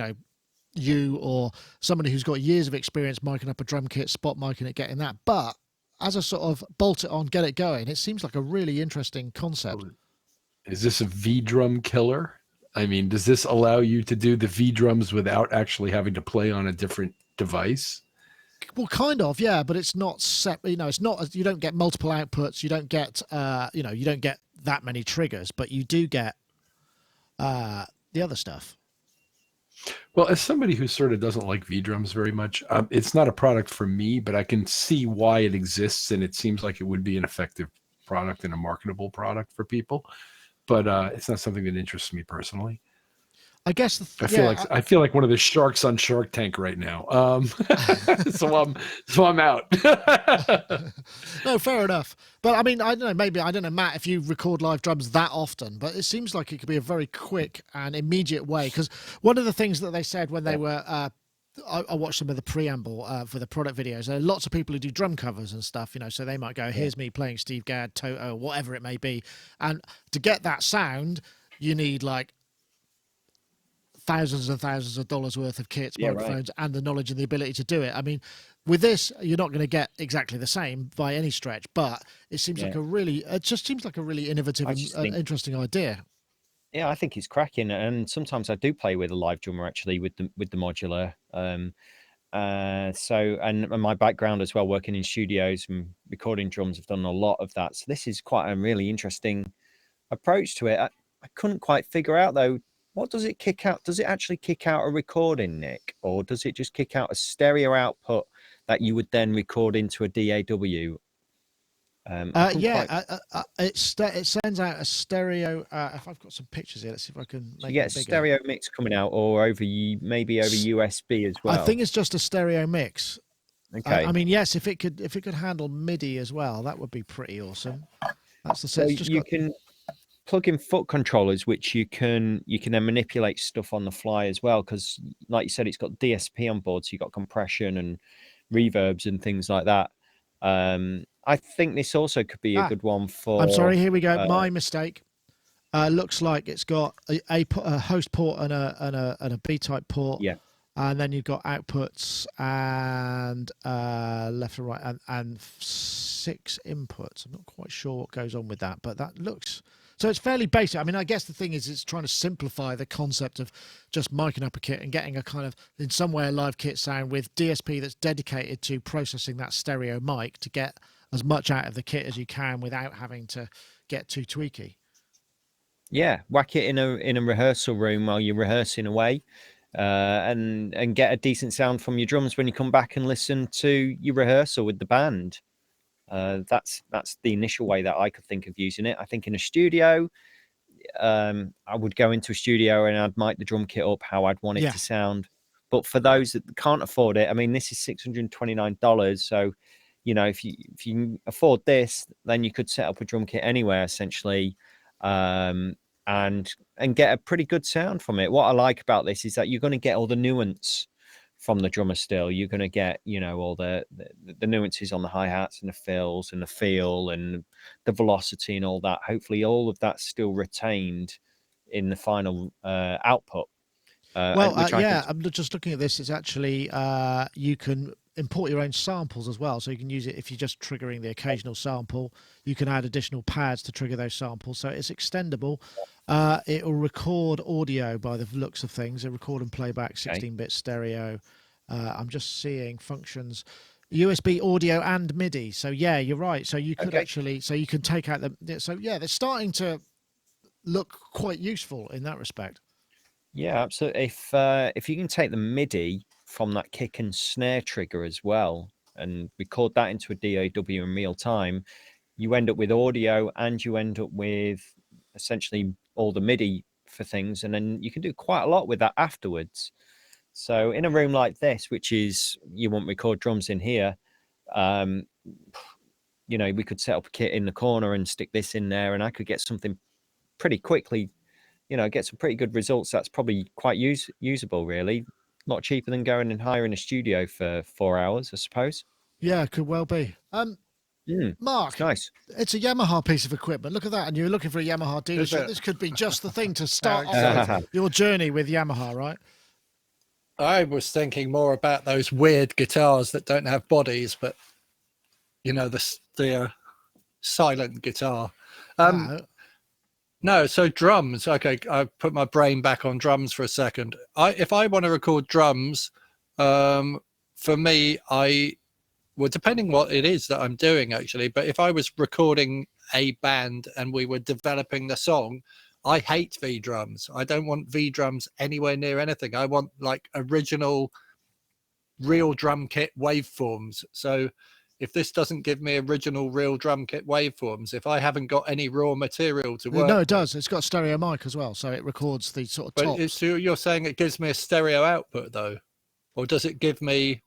you or somebody who's got years of experience miking up a drum kit, spot miking it, getting that. But as a sort of bolt it on, get it going, it seems like a really interesting concept. Is this a V drum killer? I mean, does this allow you to do the V drums without actually having to play on a different device? Well, kind of, yeah, but it's not set. It's not. You don't get multiple outputs. You don't get, you don't get that many triggers, but you do get the other stuff. Well, as somebody who sort of doesn't like V drums very much, it's not a product for me, but I can see why it exists, and it seems like it would be an effective product and a marketable product for people. But it's not something that interests me personally. I guess I feel like one of the sharks on Shark Tank right now. So I'm out. No, fair enough. But I mean, I don't know, Matt, if you record live drums that often, but it seems like it could be a very quick and immediate way. Because one of the things that they said when they were, I watched some of the preamble for the product videos. There are lots of people who do drum covers and stuff, so they might go, here's me playing Steve Gadd, Toto, whatever it may be. And to get that sound, you need like thousands and thousands of dollars worth of kits, microphones, and the knowledge and the ability to do it. I mean, with this, you're not going to get exactly the same by any stretch, but it seems like it just seems like a really innovative and interesting idea. Yeah, I think it's cracking, and sometimes I do play with a live drummer actually with the modular. And my background as well, working in studios and recording drums, I've done a lot of that. So this is quite a really interesting approach to it. I couldn't quite figure out though, what does it kick out? Does it actually kick out a recording, Nick, or does it just kick out a stereo output that you would then record into a DAW? It sends out a stereo. If I've got some pictures here, let's see if I can make you get it bigger. A stereo mix coming out, or maybe over USB as well. I think it's just a stereo mix. Okay. I mean, yes, if it could handle MIDI as well, that would be pretty awesome. That's the so sense. You can plug in foot controllers, which you can then manipulate stuff on the fly as well, because like you said, it's got DSP on board, so you've got compression and reverbs and things like that. I think this also could be a good one for... I'm sorry, here we go. My mistake. Looks like it's got a host port and a B-type port. Yeah. And then you've got outputs and left and right and 6 inputs. I'm not quite sure what goes on with that, but that looks... So it's fairly basic. I mean, I guess the thing is it's trying to simplify the concept of just miking up a kit and getting a kind of, in some way, a live kit sound with DSP that's dedicated to processing that stereo mic to get as much out of the kit as you can without having to get too tweaky. Yeah, whack it in a rehearsal room while you're rehearsing away, and get a decent sound from your drums when you come back and listen to your rehearsal with the band. That's the initial way that I could think of using it. I think in a studio, I would go into a studio and I'd mic the drum kit up how I'd want it to sound. But for those that can't afford it, I mean, this is $629. So, if you can afford this, then you could set up a drum kit anywhere essentially, and get a pretty good sound from it. What I like about this is that you're going to get all the nuance from the drummer still. You're going to get, all the nuances on the hi-hats and the fills and the feel and the velocity and all that. Hopefully all of that's still retained in the final output. I'm just looking at this. It's actually, you can import your own samples as well. So you can use it if you're just triggering the occasional sample. You can add additional pads to trigger those samples. So it's extendable. It will record audio by the looks of things. It'll record and playback 16-bit stereo. I'm just seeing functions, USB audio and MIDI. So yeah, you're right. So you could you can take out so yeah, they're starting to look quite useful in that respect. Yeah, absolutely. If you can take the MIDI from that kick and snare trigger as well and record that into a DAW in real time, you end up with audio and you end up with essentially all the MIDI for things, and then you can do quite a lot with that afterwards. So in a room like this, which is, you won't record drums in here, we could set up a kit in the corner and stick this in there, and I could get something pretty quickly, get some pretty good results. That's probably quite usable, really. A lot cheaper than going and hiring a studio for 4 hours, I suppose. Yeah, could well be. Mark, nice. It's a Yamaha piece of equipment. Look at that. And you're looking for a Yamaha dealership. This could be just the thing to start off with your journey with Yamaha, right? I was thinking more about those weird guitars that don't have bodies, but you know, the silent guitar. No, so drums. Okay, I put my brain back on drums for a second. If I want to record drums, for me, well, depending what it is that I'm doing, actually, but if I was recording a band and we were developing the song, I hate V drums. I don't want V drums anywhere near anything. I want like original, real drum kit waveforms. So if this doesn't give me original, real drum kit waveforms, if I haven't got any raw material to work No, it with, does. It's got stereo mic as well, so it records the sort of but tops. you're saying it gives me a stereo output though, or does it give me?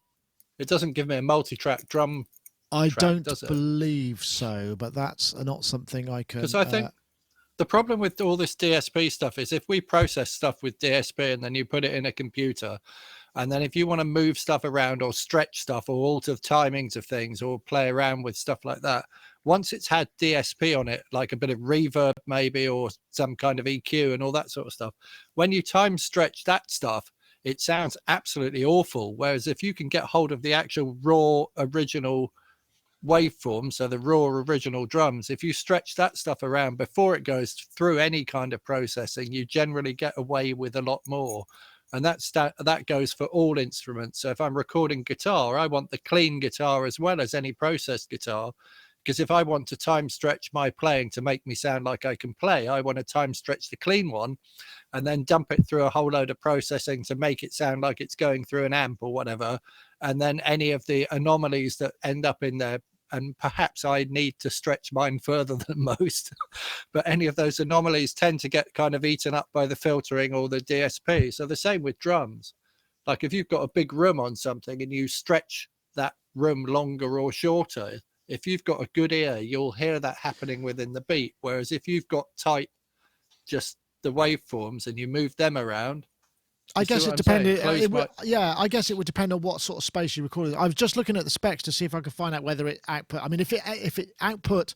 It doesn't give me a multi-track drum. I track, don't does it? believe so, but that's not something I can. Because I think the problem with all this DSP stuff is if we process stuff with DSP and then you put it in a computer, and then if you want to move stuff around or stretch stuff or alter timings of things or play around with stuff like that, once it's had DSP on it, like a bit of reverb maybe or some kind of EQ and all that sort of stuff, when you time stretch that stuff, it sounds absolutely awful. Whereas if you can get hold of the actual raw original waveform, so the raw original drums, if you stretch that stuff around before it goes through any kind of processing, you generally get away with a lot more. And that goes for all instruments. So if I'm recording guitar, I want the clean guitar as well as any processed guitar, because if I want to time stretch my playing to make me sound like I can play, I want to time stretch the clean one and then dump it through a whole load of processing to make it sound like it's going through an amp or whatever. And then any of the anomalies that end up in there, and perhaps I need to stretch mine further than most, but any of those anomalies tend to get kind of eaten up by the filtering or the DSP. So the same with drums. Like if you've got a big room on something and you stretch that room longer or shorter, if you've got a good ear, you'll hear that happening within the beat. Whereas if you've got tight, just the waveforms and you move them around, I guess it depended. I guess it would depend on what sort of space you recorded. I was just looking at the specs to see if I could find out whether it output. I mean, if it output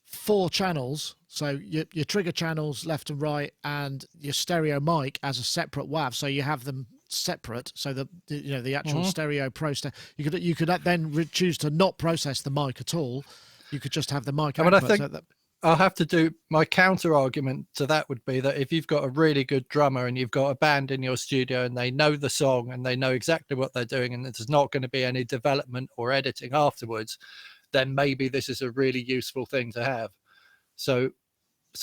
4 channels, so your trigger channels left and right, and your stereo mic as a separate WAV, so you have them separate. So the actual stereo process, you could then choose to not process the mic at all. You could just have the mic output. I think I'll have to do my counter argument to that would be that if you've got a really good drummer and you've got a band in your studio and they know the song and they know exactly what they're doing and there's not going to be any development or editing afterwards, then maybe this is a really useful thing to have. So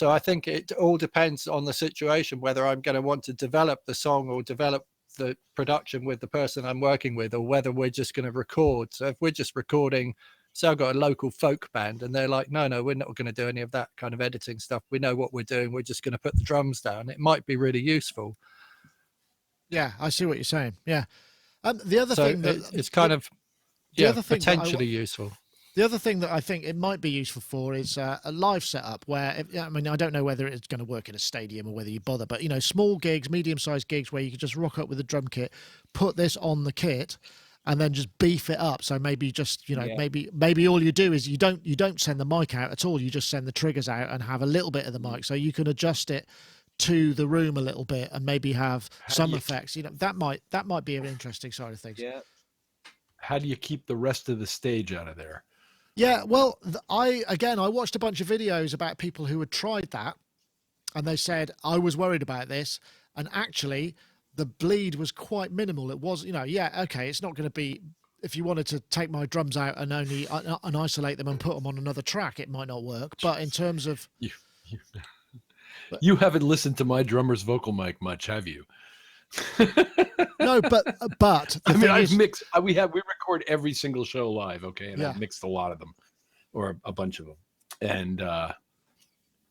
I think it all depends on the situation, whether I'm going to want to develop the song or develop the production with the person I'm working with, or whether we're just going to record. So if we're just recording, so I've got a local folk band and they're like, no, we're not going to do any of that kind of editing stuff. We know what we're doing. We're just going to put the drums down. It might be really useful. Yeah, I see what you're saying. Yeah. The other thing that it's kind of potentially useful. The other thing that I think it might be useful for is a live setup where, I mean, I don't know whether it's going to work in a stadium or whether you bother, but, small gigs, medium-sized gigs where you could just rock up with a drum kit, put this on the kit, and then just beef it up. So maybe just, maybe all you do is you don't send the mic out at all. You just send the triggers out and have a little bit of the mic. So you can adjust it to the room a little bit and maybe have some effects. That might be an interesting side of things. Yeah. How do you keep the rest of the stage out of there? Yeah, well, I watched a bunch of videos about people who had tried that, and they said, I was worried about this, and actually the bleed was quite minimal. It was, it's not going to be, if you wanted to take my drums out and only and isolate them and put them on another track, it might not work. But in terms of... You haven't listened to my drummer's vocal mic much, have you? No, but I mean, I've mixed. We record every single show live, okay, and I've mixed a lot of them, or a bunch of them, and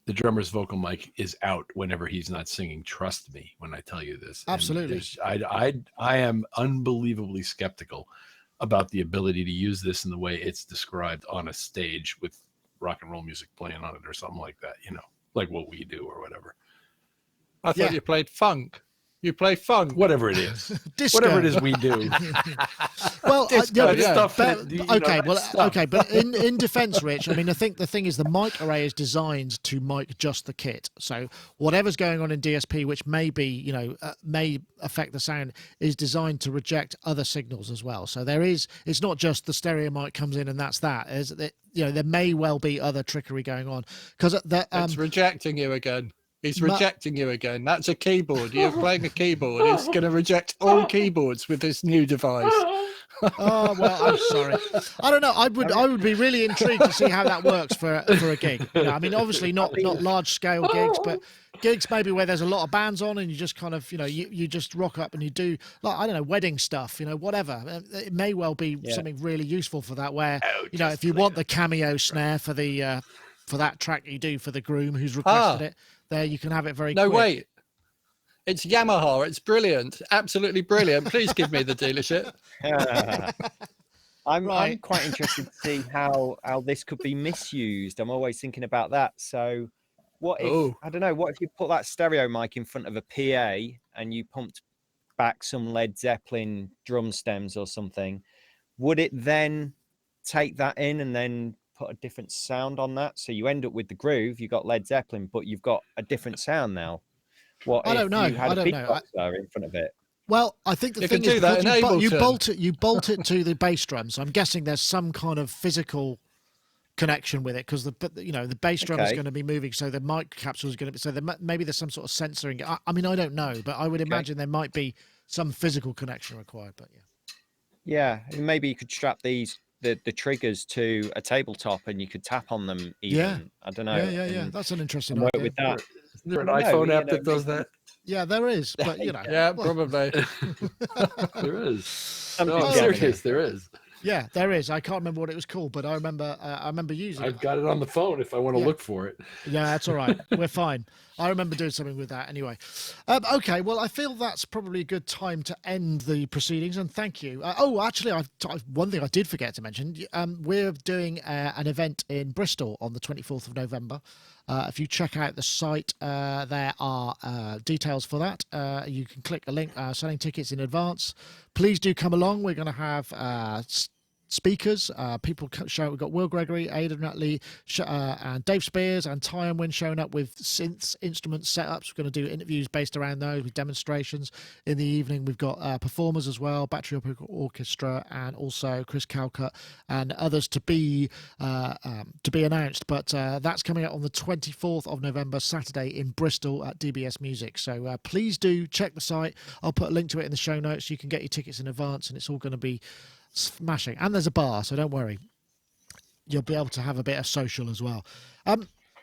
the drummer's vocal mic is out whenever he's not singing. Trust me when I tell you this. Absolutely. I am unbelievably skeptical about the ability to use this in the way it's described on a stage with rock and roll music playing on it or something like that. Like what we do or whatever. I thought you played funk. You play funk. Whatever it is. Disco. Whatever it is we do. Well, stuff that, okay, that stuff. okay, but in defence, Rich, I mean, I think the thing is the mic array is designed to mic just the kit. So whatever's going on in DSP, which may be, may affect the sound, is designed to reject other signals as well. So it's not just the stereo mic comes in and that's that. There may well be other trickery going on because it's rejecting you again. He's rejecting you again. That's a keyboard. You're playing a keyboard. It's going to reject all keyboards with this new device. Oh well, I'm sorry. I don't know. I would be really intrigued to see how that works for a gig. I mean, obviously not large scale gigs, but gigs maybe where there's a lot of bands on and you just kind of you just rock up and you do, like, I don't know, wedding stuff, whatever. It may well be something really useful for that. Where if you want the cameo snare for the for that track you do for the groom who's requested it. There, you can have it very quick. No, wait. It's Yamaha. It's brilliant. Absolutely brilliant. Please give me the dealership. I'm quite interested to see how this could be misused. I'm always thinking about that. So what if, I don't know, what if you put that stereo mic in front of a PA and you pumped back some Led Zeppelin drum stems or something? Would it then take that in and then put a different sound on that, so you end up with the groove? You got Led Zeppelin, but you've got a different sound now. What I don't know. You had I don't a big know. boxer in front of it? Well, I think the thing is you bolt it to the bass drum. So I'm guessing there's some kind of physical connection with it because the bass drum is going to be moving, so the mic capsule is going to be. So maybe there's some sort of censoring. I mean, I don't know, but I would imagine there might be some physical connection required. But yeah, maybe you could strap the triggers to a tabletop and you could tap on them even. Yeah. I don't know. Yeah. That's an interesting idea. Work With that. Is there an iPhone app that does that? Yeah, there is, but Yeah, probably. There is. No, serious, there is. Yeah, there is. I can't remember what it was called, but I remember using it. I've got it on the phone if I want to look for it. Yeah, that's all right. We're fine. I remember doing something with that anyway. Okay, well, I feel that's probably a good time to end the proceedings, and thank you. Actually, one thing I did forget to mention. We're doing an event in Bristol on the 24th of November. If you check out the site, there are details for that. You can click a link, selling tickets in advance. Please do come along. We're going to have speakers, people showing. We've got Will Gregory, Aidan Nutley, and Dave Spears and Ty and Wynn showing up with synths, instrument setups. We're going to do interviews based around those with demonstrations. In the evening, we've got performers as well, Battery Up Orchestra, and also Chris Calcutt and others to be announced. But that's coming out on the 24th of November, Saturday in Bristol at DBS Music. So please do check the site. I'll put a link to it in the show notes. You can get your tickets in advance, and it's all going to be smashing. And there's a bar, so don't worry, you'll be able to have a bit of social as well.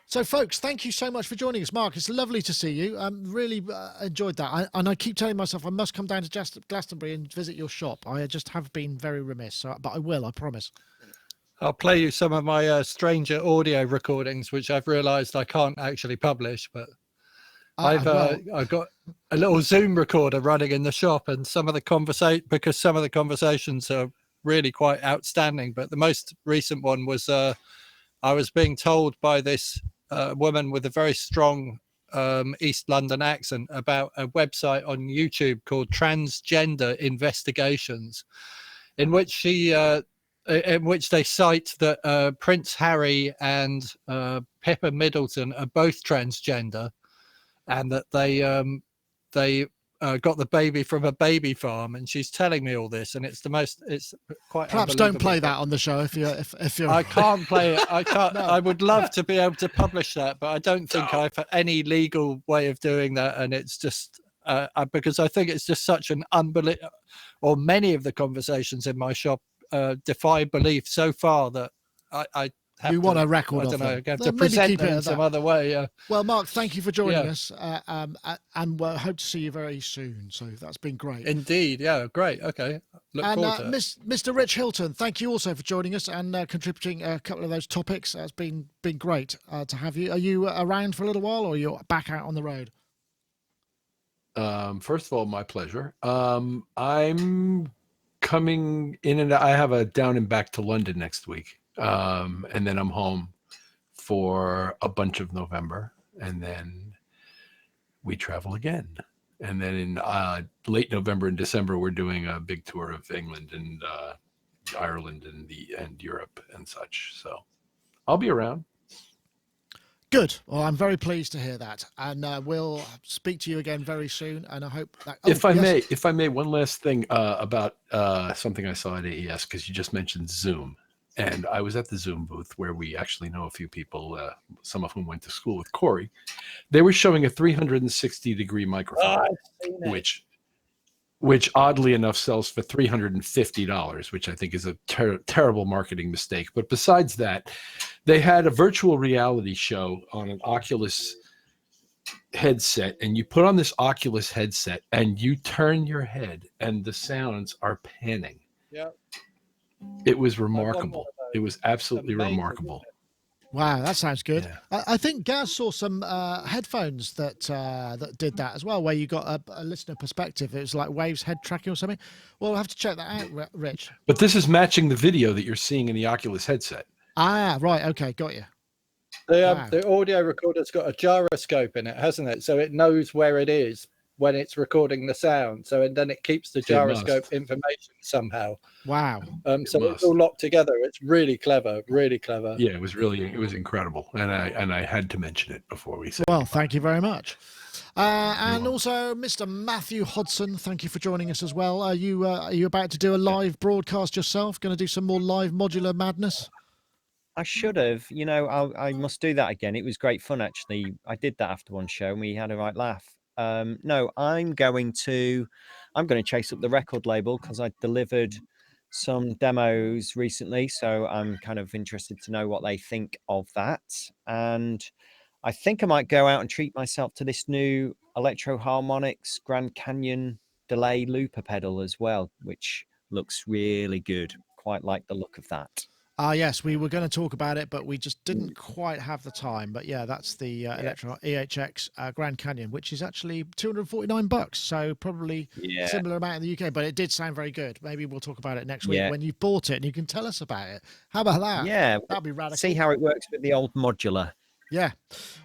So folks, thank you so much for joining us. Mark, it's lovely to see you. Really enjoyed that, and I keep telling myself I must come down to Glastonbury and visit your shop. I just have been very remiss, but I will, I promise. I'll play you some of my stranger audio recordings, which I've realized I can't actually publish, but I've got a little Zoom recorder running in the shop, and some of the conversations are really quite outstanding. But the most recent one was I was being told by this woman with a very strong East London accent about a website on YouTube called Transgender Investigations, in which they cite that Prince Harry and Pippa Middleton are both transgender, and that they got the baby from a baby farm. And she's telling me all this, and it's quite. Perhaps don't play that on the show if you're. I can't play it. I can't. No. I would love to be able to publish that, but I don't think I've any legal way of doing that. And it's just because I think it's just such an unbelievable. Or many of the conversations in my shop defy belief so far that I have want a record. I don't know. I have to present them some other way. Yeah. Well, Mark, thank you for joining us, and we'll hope to see you very soon. So that's been great. Indeed. Yeah. Great. Okay. Look forward to it. Mr. Rich Hilton, thank you also for joining us and contributing a couple of those topics. It's been great to have you. Are you around for a little while, or you're back out on the road? First of all, my pleasure. I'm coming in, and I have a down and back to London next week. And then I'm home for a bunch of November, and then we travel again. And then in late November and December, we're doing a big tour of England and Ireland and Europe and such. So I'll be around. Good. Well, I'm very pleased to hear that, and we'll speak to you again very soon. And I hope that. If I may, one last thing about something I saw at AES, because you just mentioned Zoom, and I was at the Zoom booth where we actually know a few people, some of whom went to school with Corey. They were showing a 360-degree microphone, which oddly enough sells for $350, which I think is a terrible marketing mistake. But besides that, they had a virtual reality show on an Oculus headset, and you put on this Oculus headset and you turn your head and the sounds are panning. Yeah. It was remarkable. It was absolutely remarkable. Wow, that sounds good. Yeah. I think Gaz saw some headphones that did that as well, where you got a listener perspective. It was like Waves head tracking or something. Well, we'll have to check that out, Rich. But this is matching the video that you're seeing in the Oculus headset. Ah, right. Okay, got you. The audio recorder's got a gyroscope in it, hasn't it? So it knows where it is when it's recording the sound. So and then it keeps the gyroscope information somehow. Wow. So it's all locked together. It's really clever, really clever. Yeah, it was incredible. And I had to mention it before we said. Well, thank you very much. And also, Mr. Matthew Hodson, thank you for joining us as well. Are you about to do a live broadcast yourself? Going to do some more live modular madness? I should have. I must do that again. It was great fun, actually. I did that after one show and we had a right laugh. No, I'm going to chase up the record label because I delivered some demos recently. So I'm kind of interested to know what they think of that. And I think I might go out and treat myself to this new Electro Harmonics Grand Canyon delay looper pedal as well, which looks really good. Quite like the look of that. Yes, we were going to talk about it, but we just didn't quite have the time. But yeah, that's the Electro EHX Grand Canyon, which is actually $249. So probably similar amount in the UK, but it did sound very good. Maybe we'll talk about it next week when you've bought it and you can tell us about it. How about that? Yeah, that'd be radical. See how it works with the old modular. Yeah.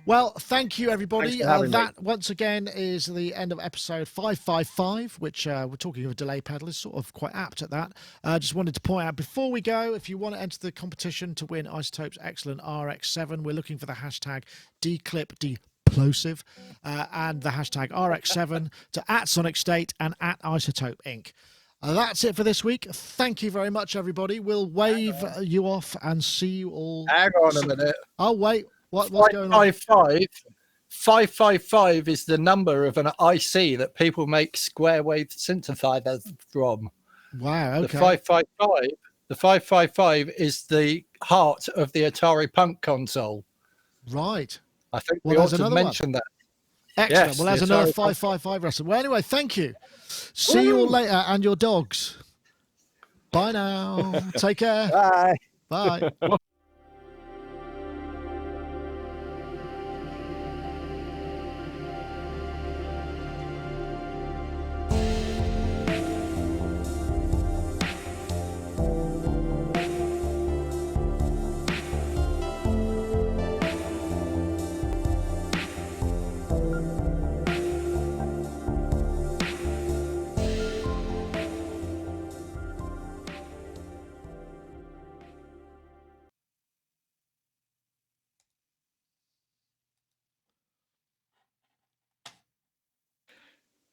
Well, thank you, everybody. That, me. once again, is the end of episode 555, which we're talking of a delay pedal is sort of quite apt at that. Just wanted to point out before we go, if you want to enter the competition to win Isotope's excellent RX7, we're looking for the hashtag #DeclipDeplosive and the hashtag RX7 to @Sonicstate and @Isotope Inc. That's it for this week. Thank you very much, everybody. We'll wave you off and see you all. Hang on a minute. Oh, wait. What's going on? 555 is the number of an IC that people make square wave synthesizers from. Wow, okay. The 555 is the heart of the Atari Punk console. Right. I think we ought to mention that. Excellent. Yes, well, there's another 555 wrestler. Well, anyway, thank you. See you all later, and your dogs. Bye now. Take care. Bye. Bye.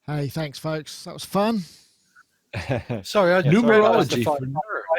Hey, thanks, folks. That was fun. Sorry, numerology for nerds.